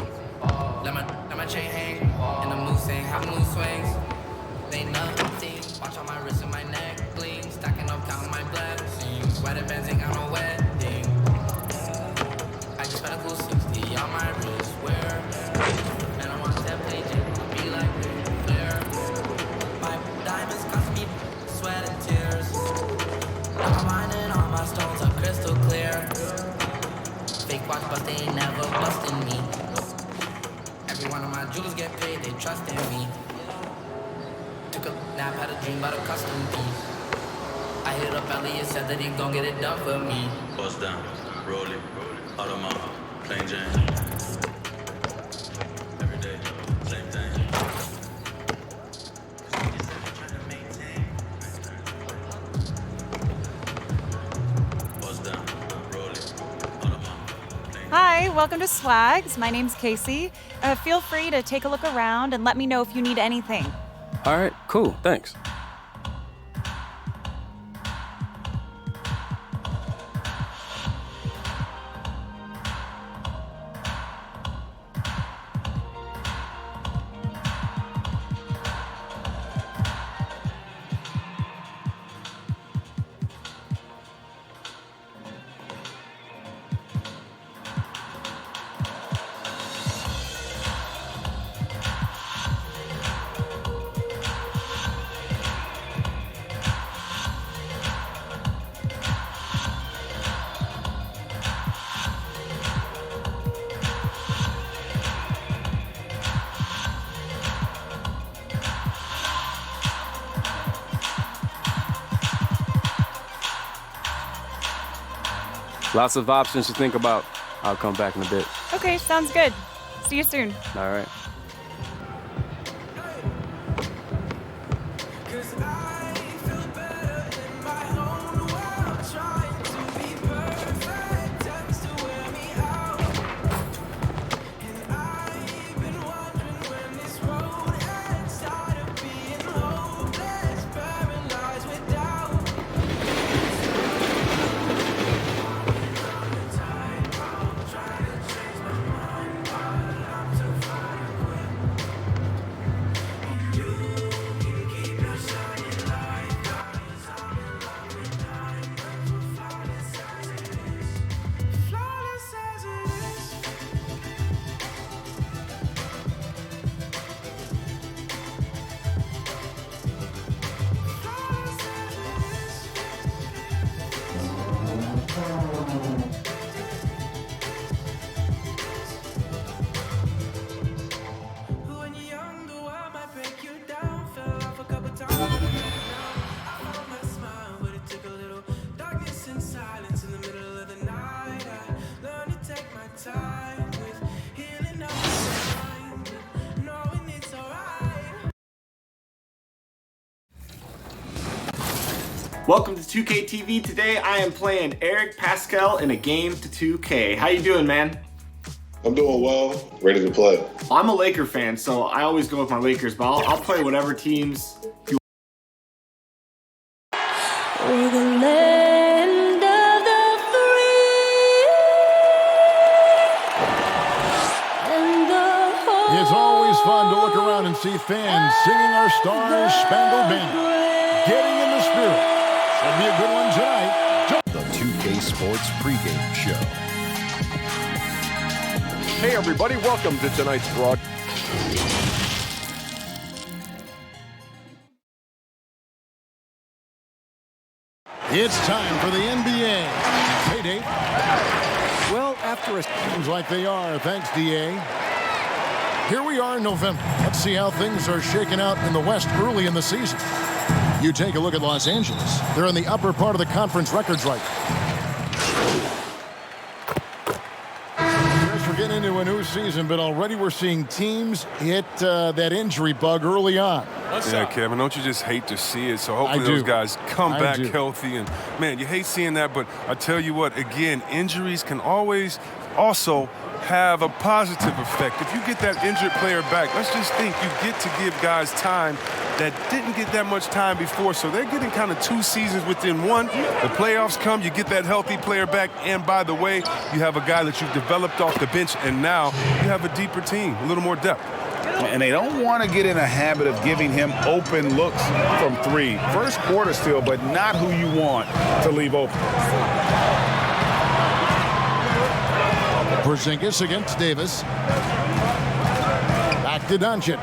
Let my chain hang. And the moves sing, have mood swings. They nothing. Watch on my wrist and my neck bling. Stacking up, counting my blessings. Weather bands ain't got no wedding. I just spent a cool 60 on my wrist. Where? And I want that play J. Be like clear. My diamonds cost me sweat and tears. Now I'm mining all my stones are crystal clear. watch, but they ain't never busting me. Every one of my jewelers get paid, they trust in me. Took a nap, had a dream about a custom piece. I hit up Elliot, said that he gon' get it done for me. Bust down, roll it, Audemars, plain Jane. Every day, same thing. Bust down, roll it, Audemars. Hi, welcome to Swags. My name's Casey. Feel free to take a look around and let me know if you need anything. All right, cool, thanks. Lots of options to think about. I'll come back in a bit. Okay, sounds good. See you soon. All right. Welcome to 2K TV. Today I am playing Eric Pascal in a game to 2K. How you doing, man? I'm doing well. Ready to play. I'm a Laker fan, so I always go with my Lakers, but I'll play whatever teams you We're the land of the free and the It's always fun to look around and see fans singing our Star Spangled Banner, getting in the spirit. It'll be a good one tonight. The 2K Sports pregame show. Hey everybody, welcome to tonight's broadcast. It's time for the NBA. Hey, Dave. Well, after a... Seems like they are. Thanks, DA. Here we are in November. Let's see how things are shaking out in the West early in the season. You take a look at Los Angeles. They're in the upper part of the conference records right now. We're getting into a new season, but already we're seeing teams hit that injury bug early on. Yeah, Kevin, don't you just hate to see it? So hopefully those guys come back healthy. And, man, you hate seeing that, but I tell you what, again, injuries can always also have a positive effect. If you get that injured player back, let's just think you get to give guys time that didn't get that much time before. So they're getting kind of 2 seasons within one. The playoffs come, you get that healthy player back. And by the way, you have a guy that you've developed off the bench, and now you have a deeper team, a little more depth. And they don't want to get in a habit of giving him open looks from 3. First quarter still, but not who you want to leave open. Porzingis against Davis. Back to Doncic.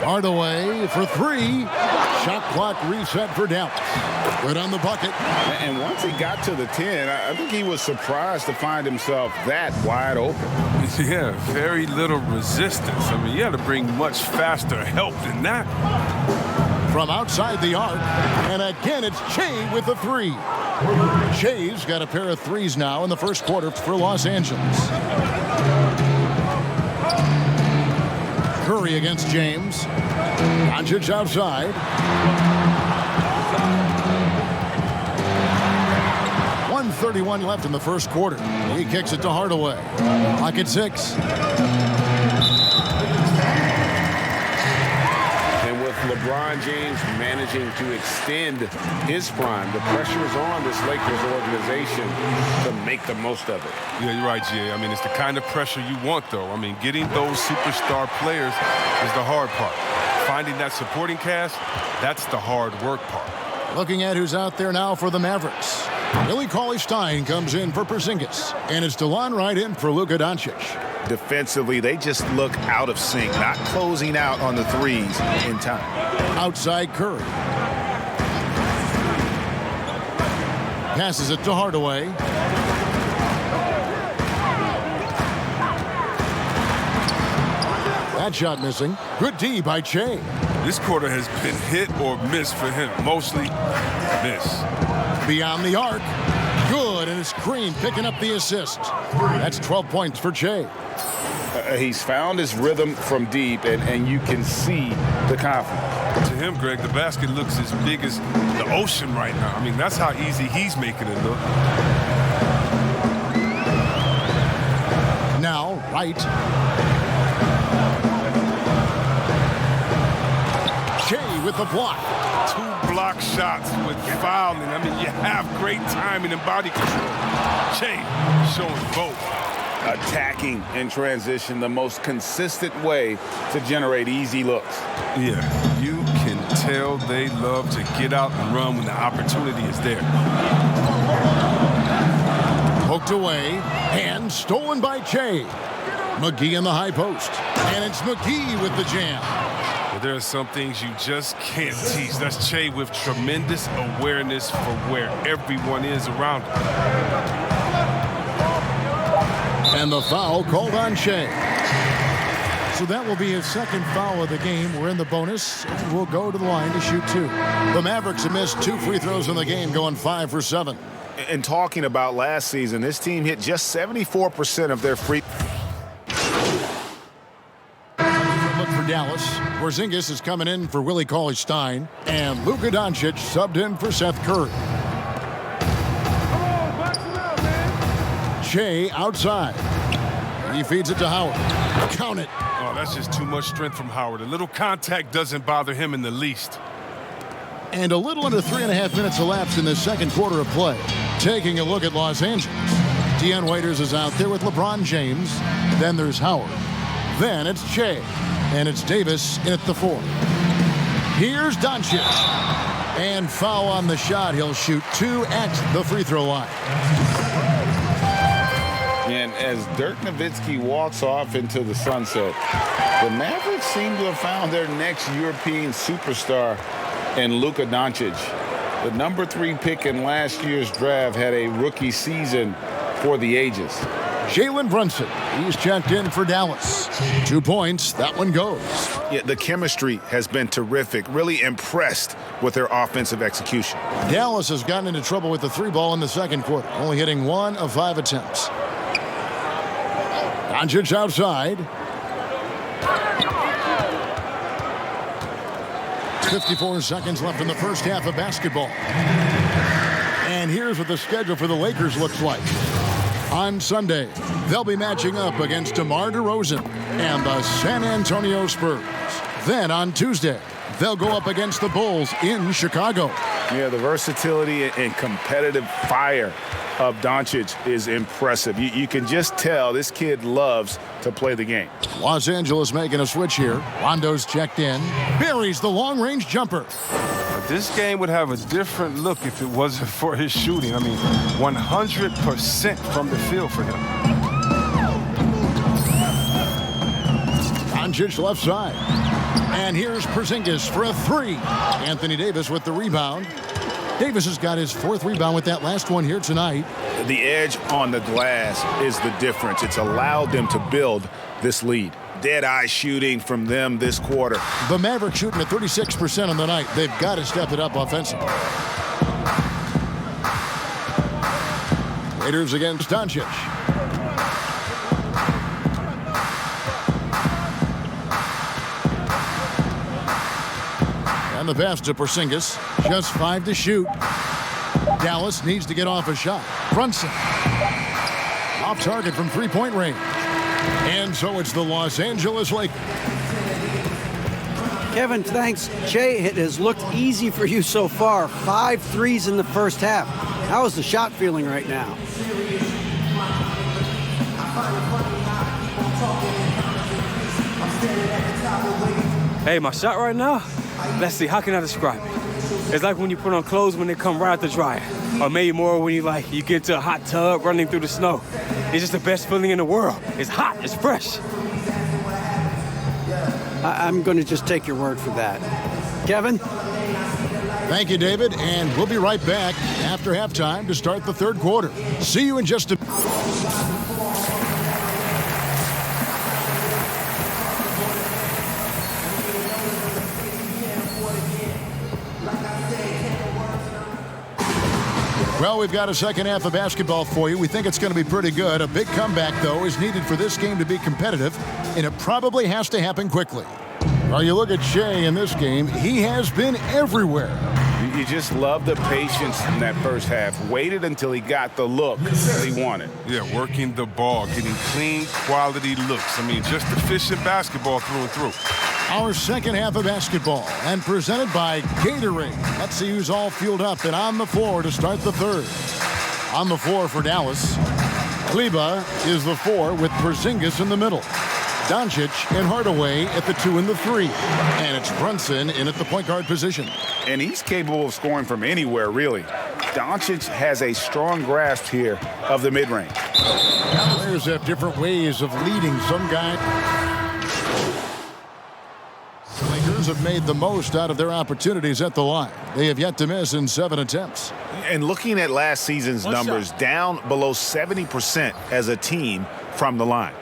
Hardaway for 3. Shot clock reset for Dallas. Good on the bucket. And once he got to the 10, I think he was surprised to find himself that wide open. Yeah, very little resistance. I mean, you had to bring much faster help than that. From outside the arc, and again it's Shea with the three. Shea's got a pair of threes now in the first quarter for Los Angeles. Curry against James. Doncic outside. 1:31 left in the first quarter. He kicks it to Hardaway. Clock at 6. And with LeBron James managing to extend his prime, the pressure is on this Lakers organization to make the most of it. Yeah, you're right, Jay. I mean, it's the kind of pressure you want, though. I mean, getting those superstar players is the hard part. Finding that supporting cast, that's the hard work part. Looking at who's out there now for the Mavericks. Willie Cauley-Stein comes in for Porzingis, and it's DeLon Wright in for Luka Doncic. Defensively, they just look out of sync, not closing out on the threes in time. Outside Curry. Passes it to Hardaway. That shot missing. Good D by Shea. This quarter has been hit or miss for him. Mostly miss. Beyond the arc. Good, and it's Green picking up the assist. That's 12 points for Shea. He's found his rhythm from deep, and you can see the confidence. To him, Greg, the basket looks as big as the ocean right now. I mean, that's how easy he's making it look. Now, Wright. Shea with the block. 2 block shots with fouling. I mean, you have great timing and body control. Shea showing both. Attacking in transition, the most consistent way to generate easy looks. Yeah, you can tell they love to get out and run when the opportunity is there. Poked away and stolen by Shea. McGee in the high post. And it's McGee with the jam. Well, there are some things you just can't teach. That's Shea with tremendous awareness for where everyone is around him. And the foul called on Shea. So that will be his second foul of the game. We're in the bonus. We'll go to the line to shoot 2. The Mavericks have missed 2 free throws in the game, going 5 for 7. And talking about last season, this team hit just 74% of their free. Look for Dallas. Porzingis is coming in for Willie Cauley-Stein. And Luka Doncic subbed in for Seth Curry. Shea outside. He feeds it to Howard. Count it. Oh, that's just too much strength from Howard. A little contact doesn't bother him in the least. And a little under 3.5 minutes elapsed in the second quarter of play. Taking a look at Los Angeles. Deion Waiters is out there with LeBron James. Then there's Howard. Then it's Shea. And it's Davis in at the 4. Here's Doncic. And foul on the shot. He'll shoot 2 at the free throw line. And as Dirk Nowitzki walks off into the sunset, the Mavericks seem to have found their next European superstar in Luka Doncic. The number 3 pick in last year's draft had a rookie season for the ages. Jalen Brunson, he's checked in for Dallas. 2 points, that one goes. Yeah, the chemistry has been terrific. Really impressed with their offensive execution. Dallas has gotten into trouble with the 3 ball in the second quarter, only hitting 1 of 5 attempts. Doncic outside. 54 seconds left in the first half of basketball. And here's what the schedule for the Lakers looks like. On Sunday, they'll be matching up against DeMar DeRozan and the San Antonio Spurs. Then on Tuesday, they'll go up against the Bulls in Chicago. Yeah, the versatility and competitive fire of Doncic is impressive. You can just tell this kid loves to play the game. Los Angeles making a switch here. Rondo's checked in. Buries the long-range jumper. This game would have a different look if it wasn't for his shooting. I mean, 100% from the field for him. Doncic left side. And here's Porzingis for a three. Anthony Davis with the rebound. Davis has got his fourth rebound with that last one here tonight. The edge on the glass is the difference. It's allowed them to build this lead. Dead-eye shooting from them this quarter. The Mavericks shooting at 36% on the night. They've got to step it up offensively. Raiders against Doncic. And the pass to Porzingis. Just 5 to shoot. Dallas needs to get off a shot. Brunson. Off target from three-point range. And so it's the Los Angeles Lakers. Kevin, thanks. Jay, it has looked easy for you so far. 5 threes in the first half. How is the shot feeling right now? Hey, my shot right now, let's see, how can I describe it? It's like when you put on clothes when they come right out the dryer. Or maybe more when you get into a hot tub running through the snow. It's just the best feeling in the world. It's hot, it's fresh. I'm going to just take your word for that. Kevin? Thank you, David, and we'll be right back after halftime to start the third quarter. See you in just a... Well, we've got a second half of basketball for you. We think it's going to be pretty good. A big comeback, though, is needed for this game to be competitive, and it probably has to happen quickly. Well, you look at Shea in this game, he has been everywhere. You just love the patience in that first half. Waited until he got the look that he wanted. Yeah, working the ball, getting clean, quality looks. I mean, just efficient basketball through and through. Our second half of basketball, and presented by Gatorade. Let's see who's all fueled up and on the floor to start the third. On the floor for Dallas, Kleba is the 4 with Porzingis in the middle. Doncic and Hardaway at the 2 and the 3. And it's Brunson in at the point guard position. And he's capable of scoring from anywhere, really. Doncic has a strong grasp here of the mid-range. Players have different ways of leading. Some guy... The Lakers have made the most out of their opportunities at the line. They have yet to miss in 7 attempts. And looking at last season's numbers, down below 70% as a team from the line.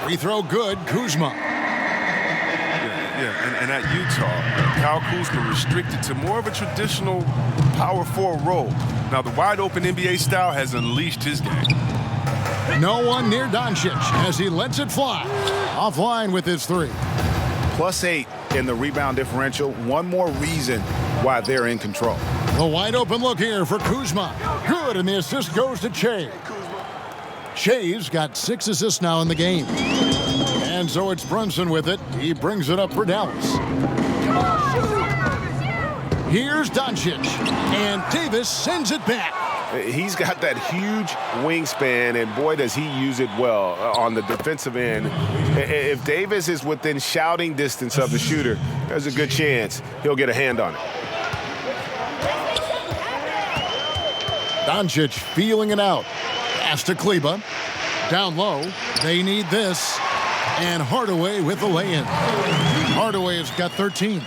Free throw good, Kuzma. And at Utah, Kyle Kuzma restricted to more of a traditional power forward role. Now, the wide-open NBA style has unleashed his game. No one near Doncic as he lets it fly. Offline with his 3. +8 in the rebound differential. One more reason why they're in control. The wide open look here for Kuzma. Good, and the assist goes to Shea. Shea's got 6 assists now in the game. And so it's Brunson with it. He brings it up for Dallas. Here's Doncic. And Davis sends it back. He's got that huge wingspan, and boy, does he use it well on the defensive end. If Davis is within shouting distance of the shooter, there's a good chance he'll get a hand on it. Doncic feeling it out. Pass to Kleba. Down low. They need this. And Hardaway with the lay-in. Hardaway has got 13.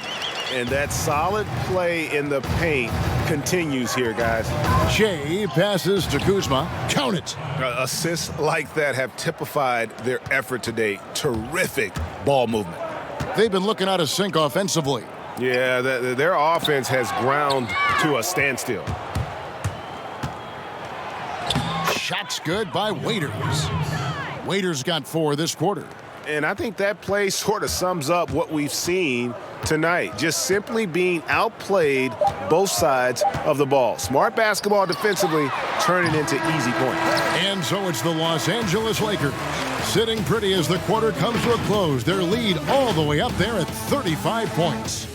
And that solid play in the paint continues here, guys. Shea passes to Kuzma. Count it. Assists like that have typified their effort today. Terrific ball movement. They've been looking out of sync offensively. Yeah, their offense has ground to a standstill. Shots good by Waiters. Waiters got 4 this quarter. And I think that play sort of sums up what we've seen tonight. Just simply being outplayed both sides of the ball. Smart basketball defensively, turning into easy points. And so it's the Los Angeles Lakers sitting pretty as the quarter comes to a close. Their lead all the way up there at 35 points.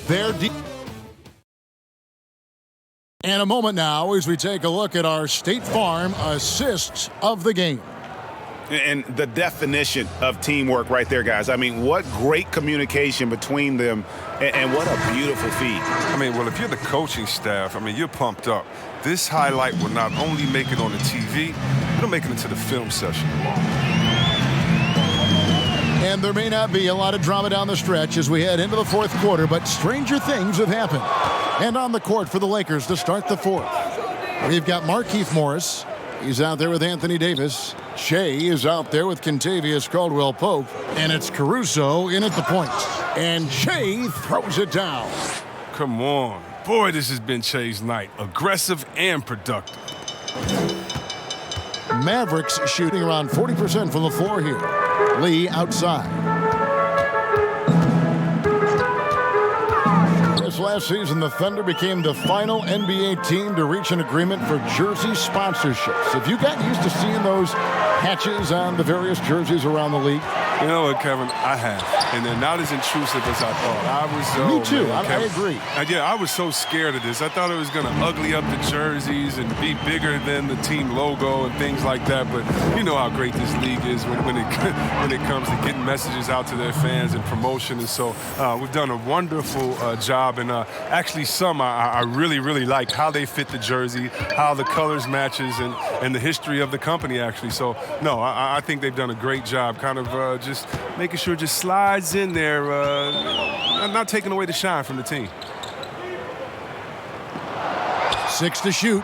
And a moment now as we take a look at our State Farm assists of the game. And the definition of teamwork right there, guys. I mean, what great communication between them, and what a beautiful feed. I mean, well, if you're the coaching staff, I mean, you're pumped up. This highlight will not only make it on the TV, It'll make it into the film session. And there may not be a lot of drama down the stretch as we head into the fourth quarter, but stranger things have happened. And on the court for the Lakers to start the fourth, we've got Markieff Morris. He's out there with Anthony Davis. Shea is out there with Kentavious Caldwell-Pope. And it's Caruso in at the point. And Shea throws it down. Come on. Boy, this has been Shea's night. Aggressive and productive. Mavericks shooting around 40% from the floor here. Lee outside. Last season, the Thunder became the final NBA team to reach an agreement for jersey sponsorships. Have you gotten used to seeing those patches on the various jerseys around the league? You know what, Kevin? I have. And they're not as intrusive as I thought. Me too. I agree. Yeah, I was so scared of this. I thought it was going to ugly up the jerseys and be bigger than the team logo and things like that. But you know how great this league is when it comes to getting messages out to their fans and promotion. And so we've done a wonderful job. And actually, some I really, really like how they fit the jersey, how the colors matches, and the history of the company, actually. So, no, I think they've done a great job kind of just making sure it just slides in there, not taking away the shine from the team. 6 to shoot.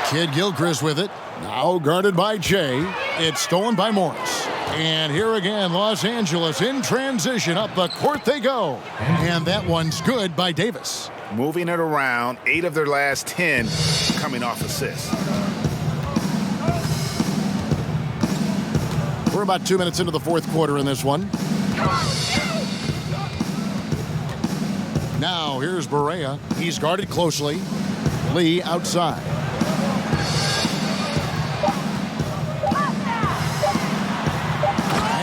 Kid Gilchrist with it. Now guarded by Jay. It's stolen by Morris. And here again, Los Angeles in transition. Up the court they go. And that one's good by Davis. Moving it around, 8 of their last 10 coming off assists. We're about 2 minutes into the fourth quarter in this one. Now here's Barea. He's guarded closely. Lee outside.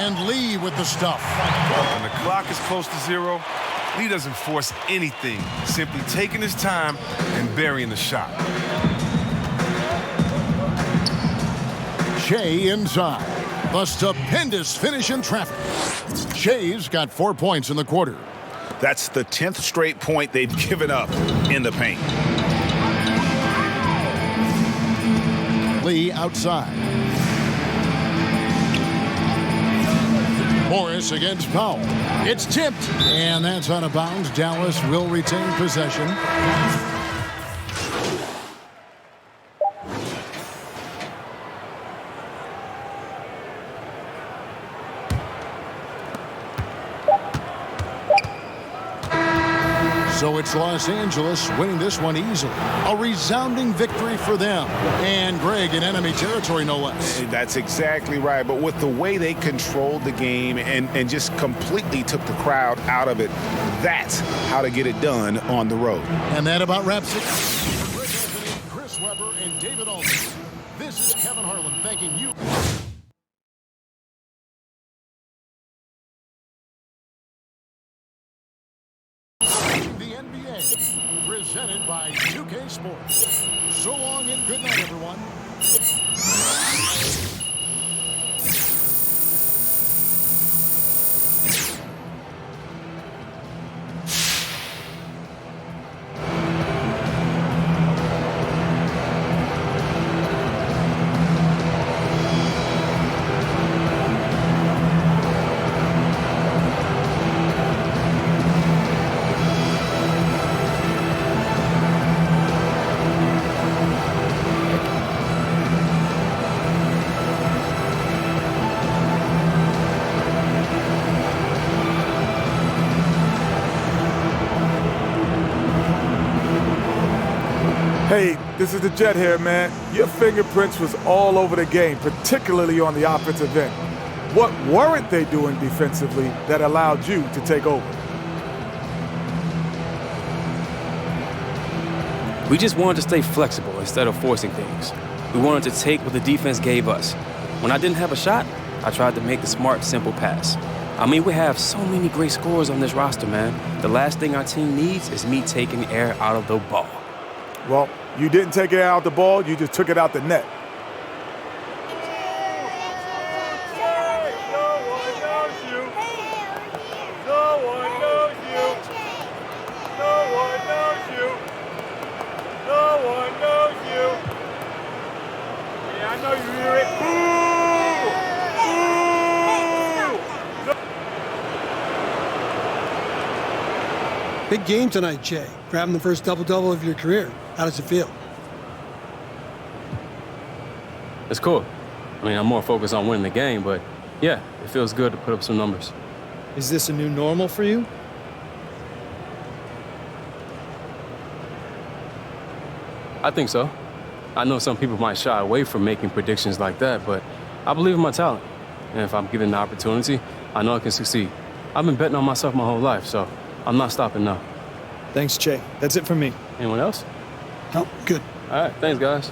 And Lee with the stuff. When the clock is close to 0, Lee doesn't force anything, simply taking his time and burying the shot. Shea inside. A stupendous finish in traffic. Shea's got 4 points in the quarter. That's the 10th straight point they've given up in the paint. Lee outside. Morris against Powell. It's tipped, and that's out of bounds. Dallas will retain possession. So it's Los Angeles winning this one easily. A resounding victory for them. And Greg in enemy territory, no less. That's exactly right. But with the way they controlled the game and just completely took the crowd out of it, that's how to get it done on the road. And that about wraps it. Chris Webber and David Aldridge. This is Kevin Harlan thanking you. Presented by 2K Sports. So long and good night, everyone. Hey, this is the Jet here, man. Your fingerprints was all over the game, particularly on the offensive end. What weren't they doing defensively that allowed you to take over? We just wanted to stay flexible instead of forcing things. We wanted to take what the defense gave us. When I didn't have a shot, I tried to make the smart, simple pass. I mean, we have so many great scorers on this roster, man. The last thing our team needs is me taking air out of the ball. Well, you didn't take it out the ball, you just took it out the net. Big game tonight, Jay. Grabbing the first double-double of your career. How does it feel? It's cool. I mean, I'm more focused on winning the game, but yeah, it feels good to put up some numbers. Is this a new normal for you? I think so. I know some people might shy away from making predictions like that, but I believe in my talent. And if I'm given the opportunity, I know I can succeed. I've been betting on myself my whole life, so I'm not stopping now. Thanks, Jay. That's it from me. Anyone else? No, good. All right, thanks, guys.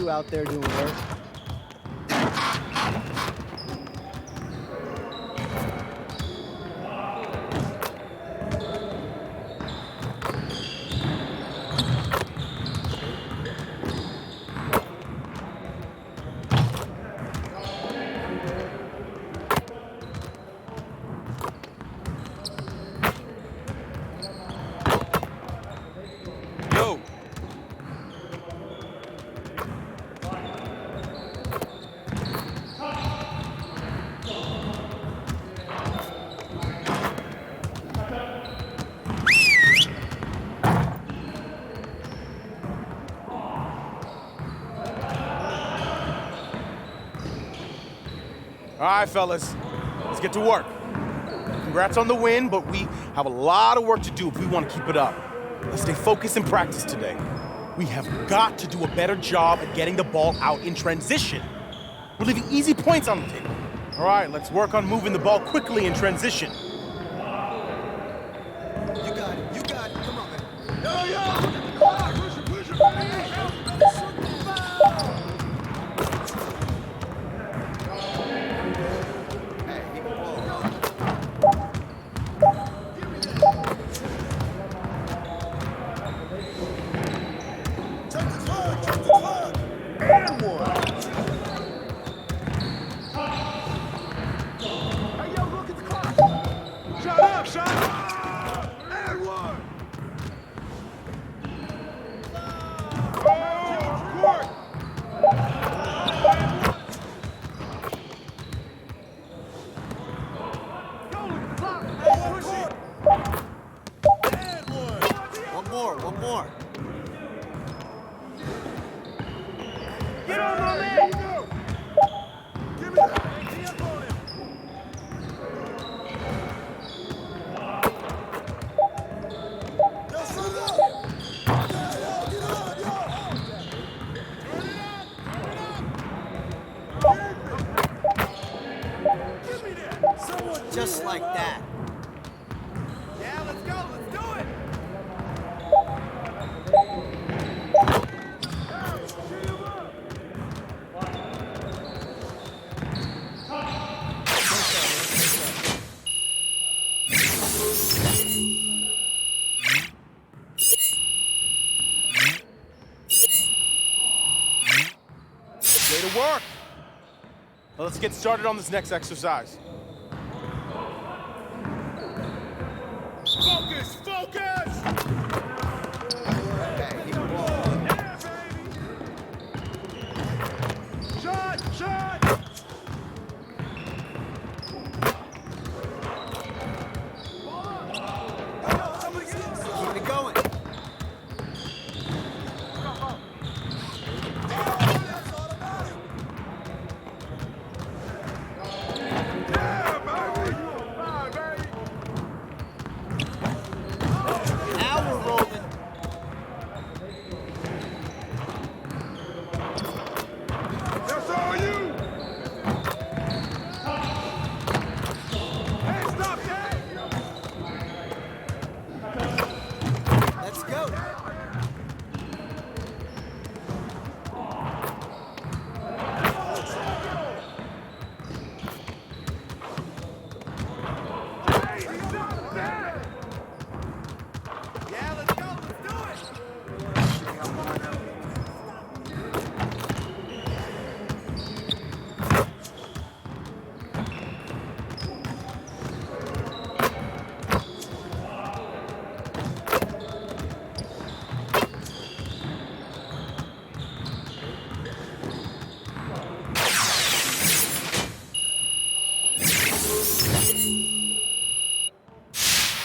you out there doing work. All right, fellas, let's get to work. Congrats on the win, but we have a lot of work to do if we want to keep it up. Let's stay focused in practice today. We have got to do a better job at getting the ball out in transition. We're leaving easy points on the table. All right, let's work on moving the ball quickly in transition. You got it. You got it. Come on, man. Yo, yo! Push it, One more. Get on my man! Give me that. Get up on him. Just like that. Yeah, let's go. Let's do it. Way to work. Well, let's get started on this next exercise. Focus! Focus! Shot! Shot! Keep it going. Now we're rolling. That's all you! Hey, stop that! Let's go. Yeah, let's go. Let's do it.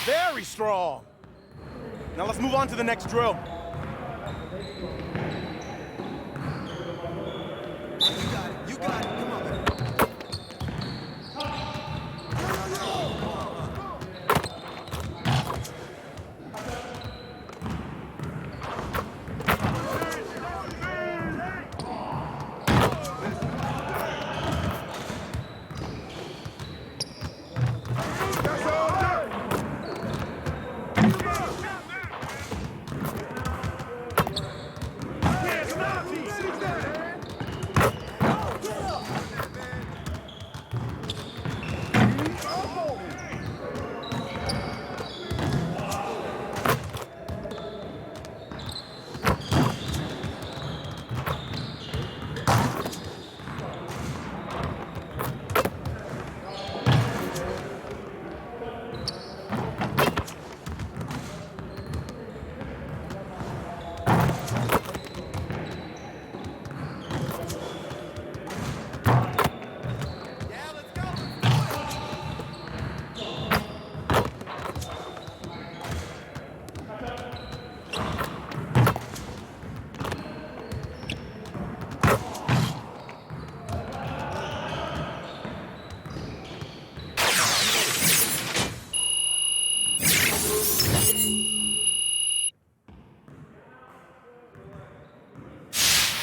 Very strong. Now let's move on to the next drill. You got it. Come on, man. That's all day.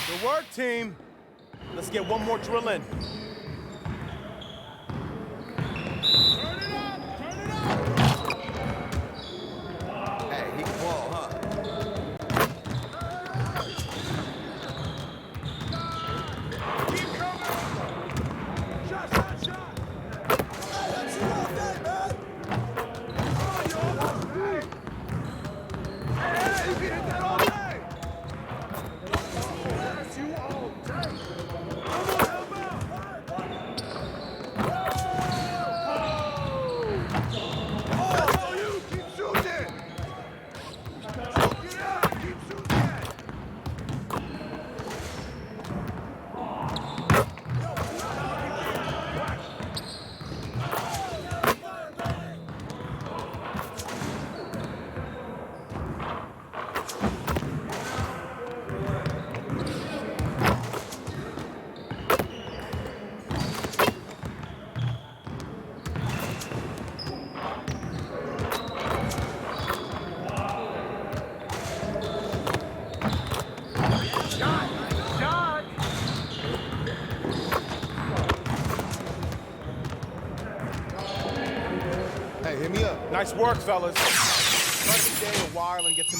Good work, team. Let's get one more drill in. Hey, he can ball, huh? Hey, hit me up. Nice work, fellas. Try to stay a while and get some.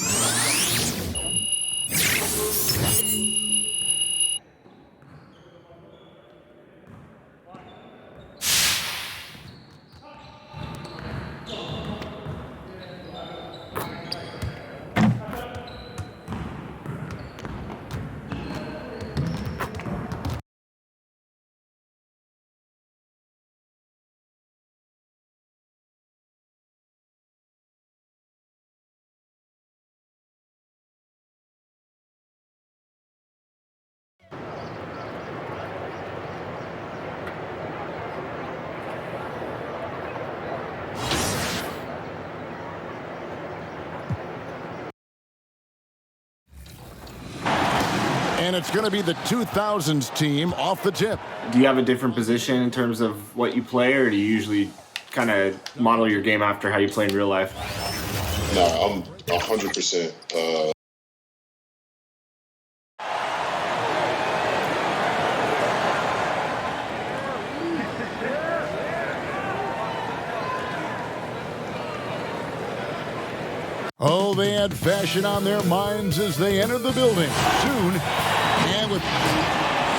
And it's going to be the 2000s team off the tip. Do you have a different position in terms of what you play, or do you usually kind of model your game after how you play in real life? No, I'm 100%. Oh, they had fashion on their minds as they entered the building. Soon, and with...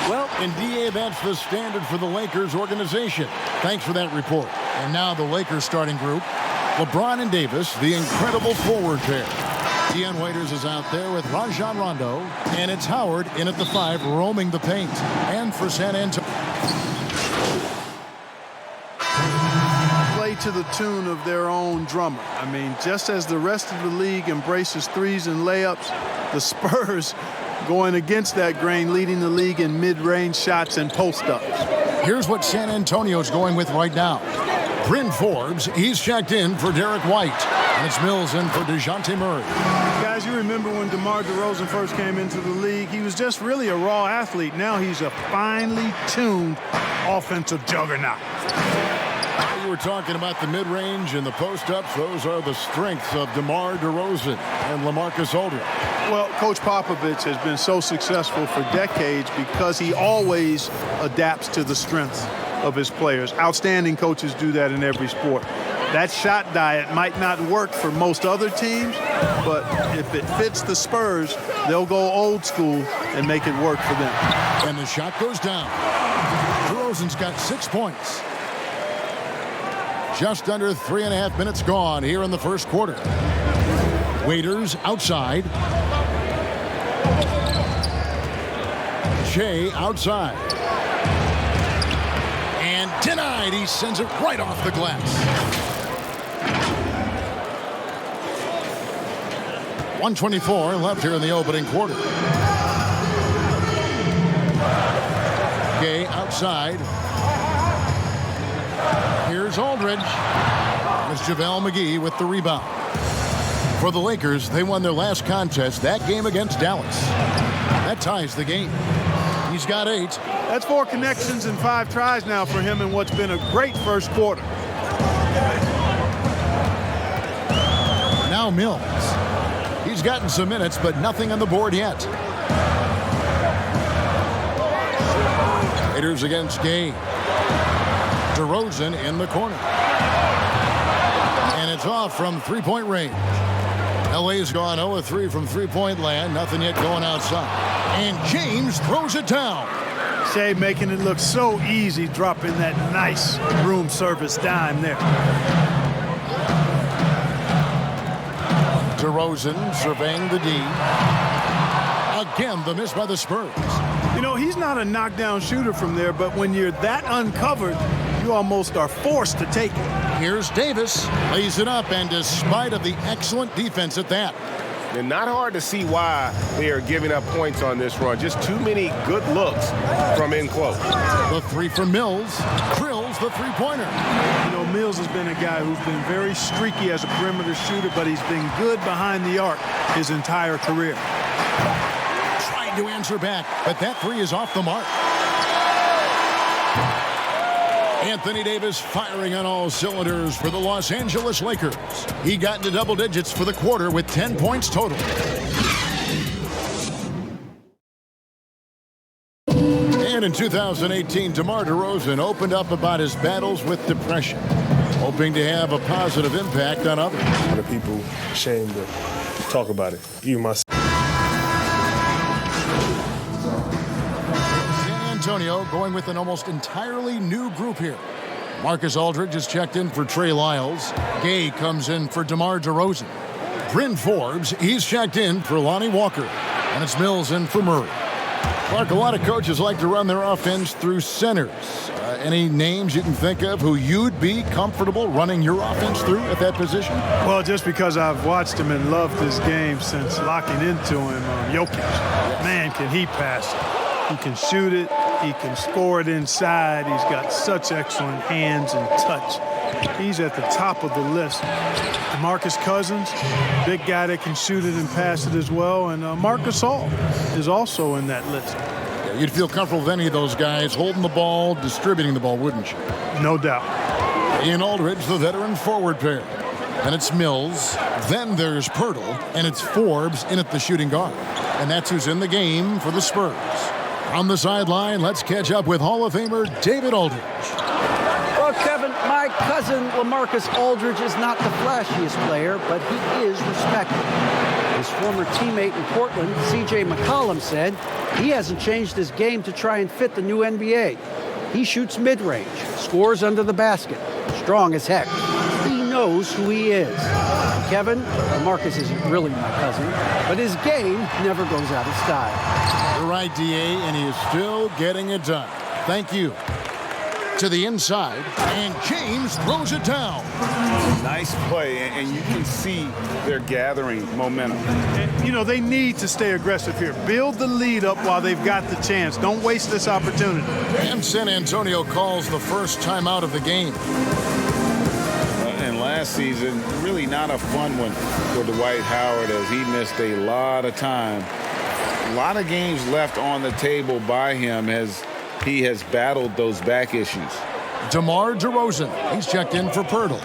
Well, in DA, that's the standard for the Lakers organization. Thanks for that report. And now the Lakers starting group. LeBron and Davis, the incredible forward pair. Deion Waiters is out there with Rajon Rondo. And it's Howard in at the 5, roaming the paint. And for San Antonio... To the tune of their own drummer. I mean, just as the rest of the league embraces threes and layups, the Spurs going against that grain, leading the league in mid-range shots and post-ups. Here's what San Antonio's going with right now. Bryn Forbes, he's checked in for Derek White. And it's Mills in for DeJounte Murray. Guys, you remember when DeMar DeRozan first came into the league, he was just really a raw athlete. Now he's a finely tuned offensive juggernaut. We were talking about the mid-range and the post-ups. Those are the strengths of DeMar DeRozan and LaMarcus Aldridge. Well, Coach Popovich has been so successful for decades because he always adapts to the strengths of his players. Outstanding coaches do that in every sport. That shot diet might not work for most other teams, but if it fits the Spurs, they'll go old school and make it work for them. And the shot goes down. DeRozan's got 6 points. Just under 3.5 minutes gone here in the first quarter. Waiters outside. Shea outside. And denied. He sends it right off the glass. 1:24 left here in the opening quarter. Gay outside. Here's Aldridge. It's JaVale McGee with the rebound. For the Lakers, they won their last contest, that game against Dallas. That ties the game. He's got 8. That's 4 connections and 5 tries now for him in what's been a great first quarter. Now Mills. He's gotten some minutes, but nothing on the board yet. Raiders against Gay. DeRozan in the corner. And it's off from three-point range. LA's gone 0-3 from three-point land. Nothing yet going outside. And James throws it down. Shea making it look so easy, dropping that nice room service dime there. DeRozan surveying the D. Again, the miss by the Spurs. You know, he's not a knockdown shooter from there, but when you're that uncovered, you almost are forced to take it. Here's Davis, lays it up, and despite of the excellent defense at that. And not hard to see why they are giving up points on this run. Just too many good looks from in close. The three for Mills. Drills the three-pointer. You know, Mills has been a guy who's been very streaky as a perimeter shooter, but he's been good behind the arc his entire career. Trying to answer back, but that three is off the mark. Anthony Davis firing on all cylinders for the Los Angeles Lakers. He got into double digits for the quarter with 10 points total. And in 2018, DeMar DeRozan opened up about his battles with depression, hoping to have a positive impact on others. A lot of people ashamed to talk about it, even myself. Antonio going with an almost entirely new group here. Marcus Aldridge has checked in for Trey Lyles. Gay comes in for DeMar DeRozan. Bryn Forbes, he's checked in for Lonnie Walker. And it's Mills in for Murray. Clark, a lot of coaches like to run their offense through centers. Any names you can think of who you'd be comfortable running your offense through at that position? Well, just because I've watched him and loved his game since locking into him, Jokic. Man, can he pass it. He can shoot it. He can score it inside. He's got such excellent hands and touch. He's at the top of the list. DeMarcus Cousins, big guy that can shoot it and pass it as well. And Marcus All is also in that list. Yeah, you'd feel comfortable with any of those guys holding the ball, distributing the ball, wouldn't you? No doubt. Ian Aldridge, the veteran forward pair. And it's Mills. Then there's Pirtle. And it's Forbes in at the shooting guard. And that's who's in the game for the Spurs. On the sideline, let's catch up with Hall of Famer David Aldridge. Well, Kevin, my cousin LaMarcus Aldridge is not the flashiest player, but he is respected. His former teammate in Portland, C.J. McCollum, said he hasn't changed his game to try and fit the new NBA. He shoots mid-range, scores under the basket, strong as heck. He knows who he is. Kevin, LaMarcus isn't really my cousin, but his game never goes out of style. You're right, D.A., and he is still getting it done. Thank you. To the inside, and James throws it down. Nice play, and you can see they're gathering momentum. And, you know, they need to stay aggressive here. Build the lead up while they've got the chance. Don't waste this opportunity. And San Antonio calls the first timeout of the game. And last season, really not a fun one for Dwight Howard as he missed a lot of time. A lot of games left on the table by him as he has battled those back issues. DeMar DeRozan, he's checked in for Pirtle.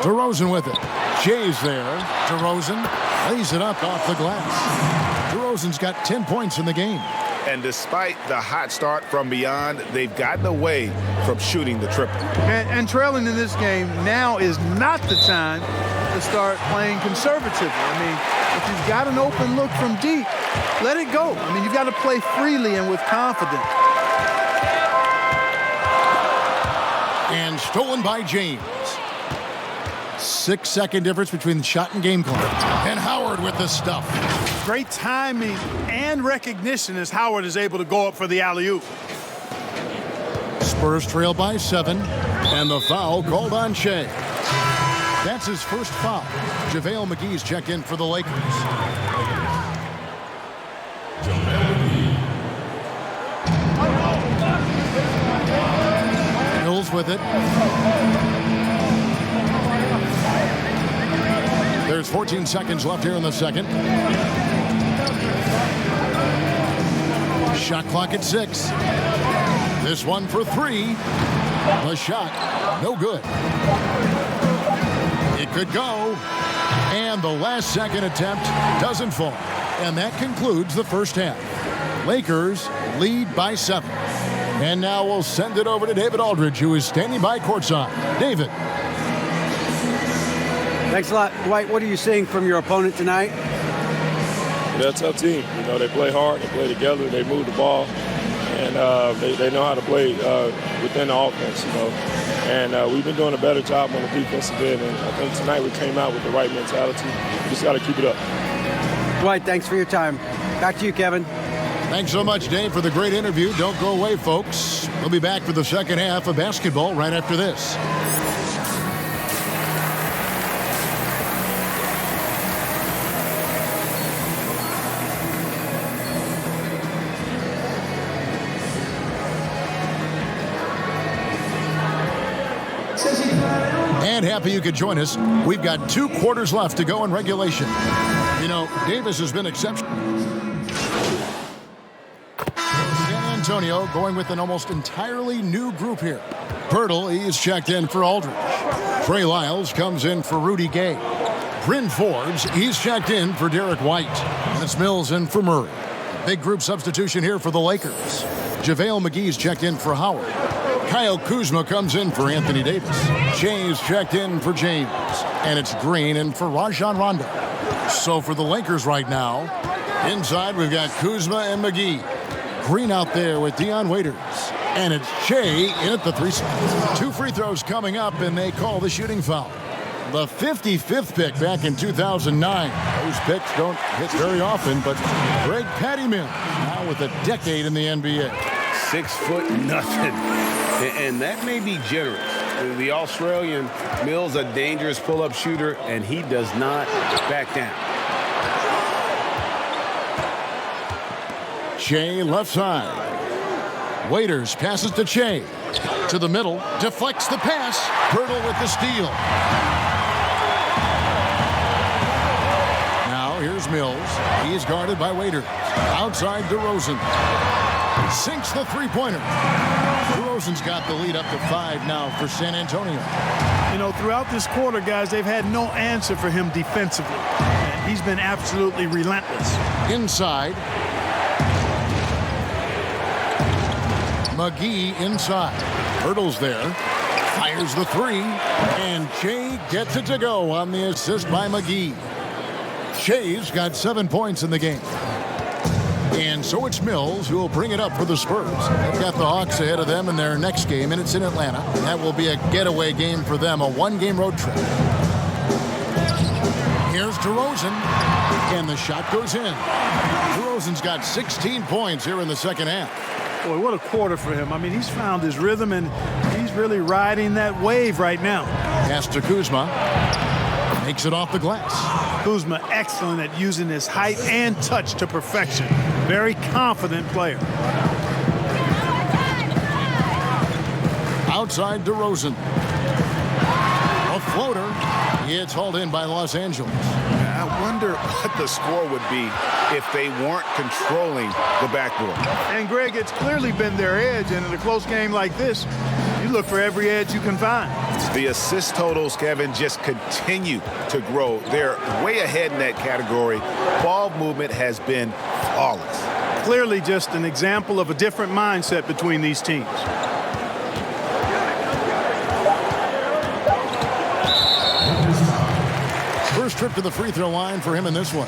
DeRozan with it. Jay's there. DeRozan lays it up off the glass. DeRozan's got 10 points in the game. And despite the hot start from beyond, they've gotten away from shooting the triple. And trailing in this game now is not the time to start playing conservatively. I mean, if you've got an open look from deep, let it go. I mean, you've got to play freely and with confidence. And stolen by James. 6-second difference between the shot and game clock. And Howard with the stuff. Great timing and recognition as Howard is able to go up for the alley-oop. Spurs trail by 7. And the foul called on Shea. That's his first foul. JaVale McGee's checked in for the Lakers. Mills with it. There's 14 seconds left here in the second. Shot clock at 6. This one for 3. The shot, no good. It could go. And the last second attempt doesn't fall. And that concludes the first half. Lakers lead by 7. And now we'll send it over to David Aldridge, who is standing by courtside. David. Thanks a lot. Dwight, what are you seeing from your opponent tonight? They're a tough team. You know, they play hard, they play together, they move the ball, and they know how to play within the offense, you know. And we've been doing a better job on the defensive end, and I think tonight we came out with the right mentality. We just got to keep it up. Dwight, thanks for your time. Back to you, Kevin. Thanks so much, Dave, for the great interview. Don't go away, folks. We'll be back for the second half of basketball right after this. And happy you could join us. We've got 2 quarters left to go in regulation. You know, Davis has been exceptional. San Antonio going with an almost entirely new group here. Pirtle, he's checked in for Aldridge. Trey Lyles comes in for Rudy Gay. Bryn Forbes, he's checked in for Derek White. And it's Mills in for Murray. Big group substitution here for the Lakers. JaVale McGee's checked in for Howard. Kyle Kuzma comes in for Anthony Davis. Shay's checked in for James. And it's Green in for Rajon Rondo. So for the Lakers right now, inside we've got Kuzma and McGee. Green out there with Dion Waiters. And it's Shea in at the 3 spot. 2 free throws coming up, and they call the shooting foul. The 55th pick back in 2009. Those picks don't hit very often, but Greg Pattyman now with a decade in the NBA. 6'0", and that may be generous. The Australian Mills, a dangerous pull-up shooter, and he does not back down. Shea left side. Waiters passes to Shea. To the middle, deflects the pass. Pirtle with the steal. Now here's Mills. He's guarded by Waiters. Outside DeRozan. Sinks the three-pointer. DeRozan's got the lead up to 5 now for San Antonio. You know, throughout this quarter, guys, they've had no answer for him defensively. And he's been absolutely relentless. Inside. McGee inside. Hurdles there. Fires the 3. And Shea gets it to go on the assist by McGee. Shea's got 7 points in the game. And so it's Mills who will bring it up for the Spurs. They've got the Hawks ahead of them in their next game, and it's in Atlanta. That will be a getaway game for them, a 1-game road trip. Here's DeRozan, and the shot goes in. DeRozan's got 16 points here in the second half. Boy, what a quarter for him. I mean, he's found his rhythm, and he's really riding that wave right now. Pass to Kuzma. Makes it off the glass. Kuzma excellent at using his height and touch to perfection. Very confident player. Outside DeRozan. A floater. It's hauled in by Los Angeles. I wonder what the score would be if they weren't controlling the backboard. And Greg, it's clearly been their edge, and in a close game like this, you look for every edge you can find. The assist totals, Kevin, just continue to grow. They're way ahead in that category. Ball movement has been flawless. Clearly just an example of a different mindset between these teams. First trip to the free throw line for him in this one.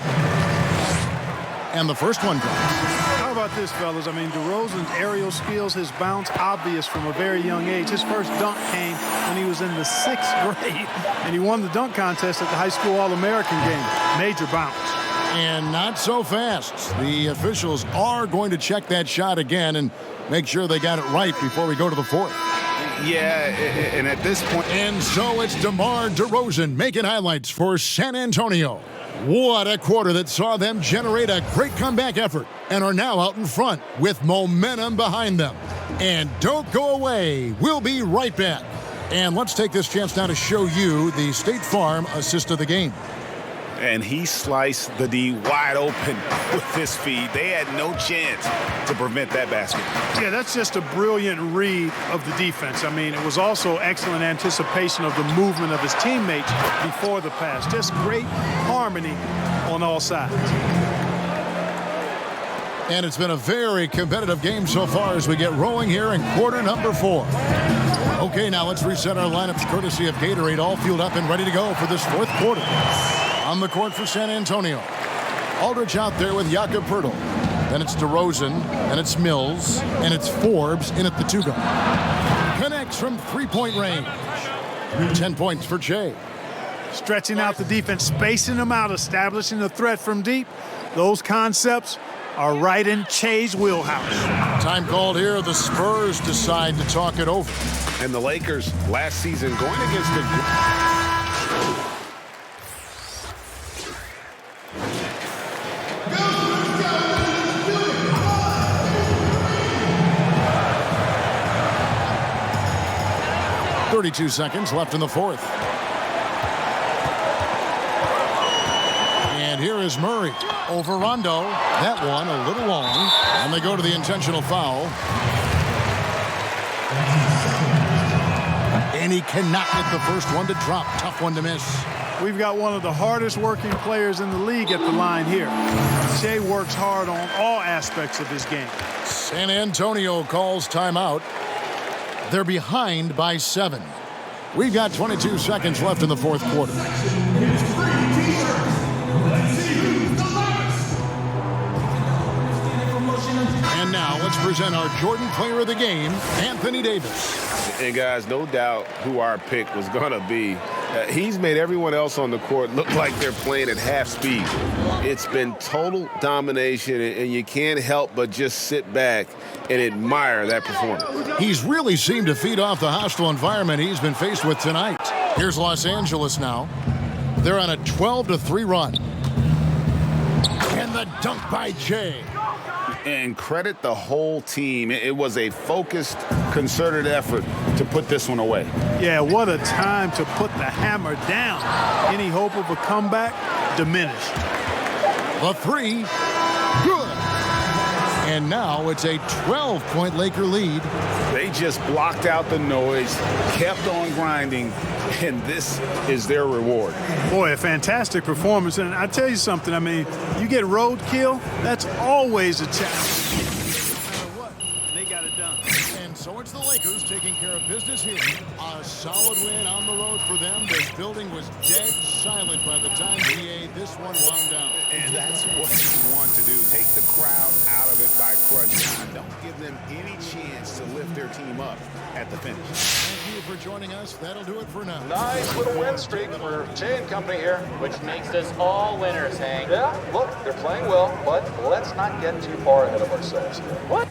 And the first one goes. How about this, fellas? I mean, DeRozan's aerial skills, his bounce, obvious from a very young age. His first dunk came when he was in the 6th grade, and he won the dunk contest at the high school All-American game. Major bounce. And not so fast. The officials are going to check that shot again and make sure they got it right before we go to the 4th. Yeah, and at this point... And so it's DeMar DeRozan making highlights for San Antonio. What a quarter that saw them generate a great comeback effort and are now out in front with momentum behind them. And don't go away. We'll be right back. And let's take this chance now to show you the State Farm assist of the game. And he sliced the D wide open with this feed. They had no chance to prevent that basket. Yeah, that's just a brilliant read of the defense. I mean, it was also excellent anticipation of the movement of his teammates before the pass. Just great harmony on all sides. And it's been a very competitive game so far as we get rolling here in quarter number 4. Okay, now let's reset our lineups courtesy of Gatorade, all fueled up and ready to go for this fourth quarter. On the court for San Antonio, Aldridge out there with Jakob Poeltl. Then it's DeRozan, and it's Mills, and it's Forbes in at the 2-guard. Connects from three-point range. 10 points for Jay. Stretching out the defense, spacing them out, establishing the threat from deep. Those concepts are right in Che's wheelhouse. Time called here. The Spurs decide to talk it over. And the Lakers last season going against the... 32 seconds left in the fourth. And here is Murray over Rondo. That one a little long. And they go to the intentional foul. And he cannot get the first one to drop. Tough one to miss. We've got one of the hardest working players in the league at the line here. Che works hard on all aspects of his game. San Antonio calls timeout. They're behind by 7. We've got 22 seconds left in the fourth quarter. And now let's present our Jordan Player of the Game, Anthony Davis. And guys, no doubt who our pick was going to be. He's made everyone else on the court look like they're playing at half speed. It's been total domination, and you can't help but just sit back and admire that performance. He's really seemed to feed off the hostile environment he's been faced with tonight. Here's Los Angeles now. They're on a 12-3 run. And the dunk by Jay. And credit the whole team. It was a focused, concerted effort to put this one away. Yeah, what a time to put the hammer down. Any hope of a comeback diminished. The 3, good. And now it's a 12-point Laker lead. They just blocked out the noise, kept on grinding, and this is their reward. Boy, a fantastic performance. And I tell you something, I mean, you get roadkill, that's always a challenge. No matter what, they got it done. And so it's the Lakers taking care of business here. A solid win on the road for them. This building was dead silent by the time this one wound down. And that's what you want to do. Take the crowd out of it by crunch time. Don't give them any chance to lift their team up at the finish. Thank you for joining us. That'll do it for now. Nice little win streak for Jay and company here. Which makes us all winners, Hank. Yeah, look, they're playing well, but let's not get too far ahead of ourselves here. What?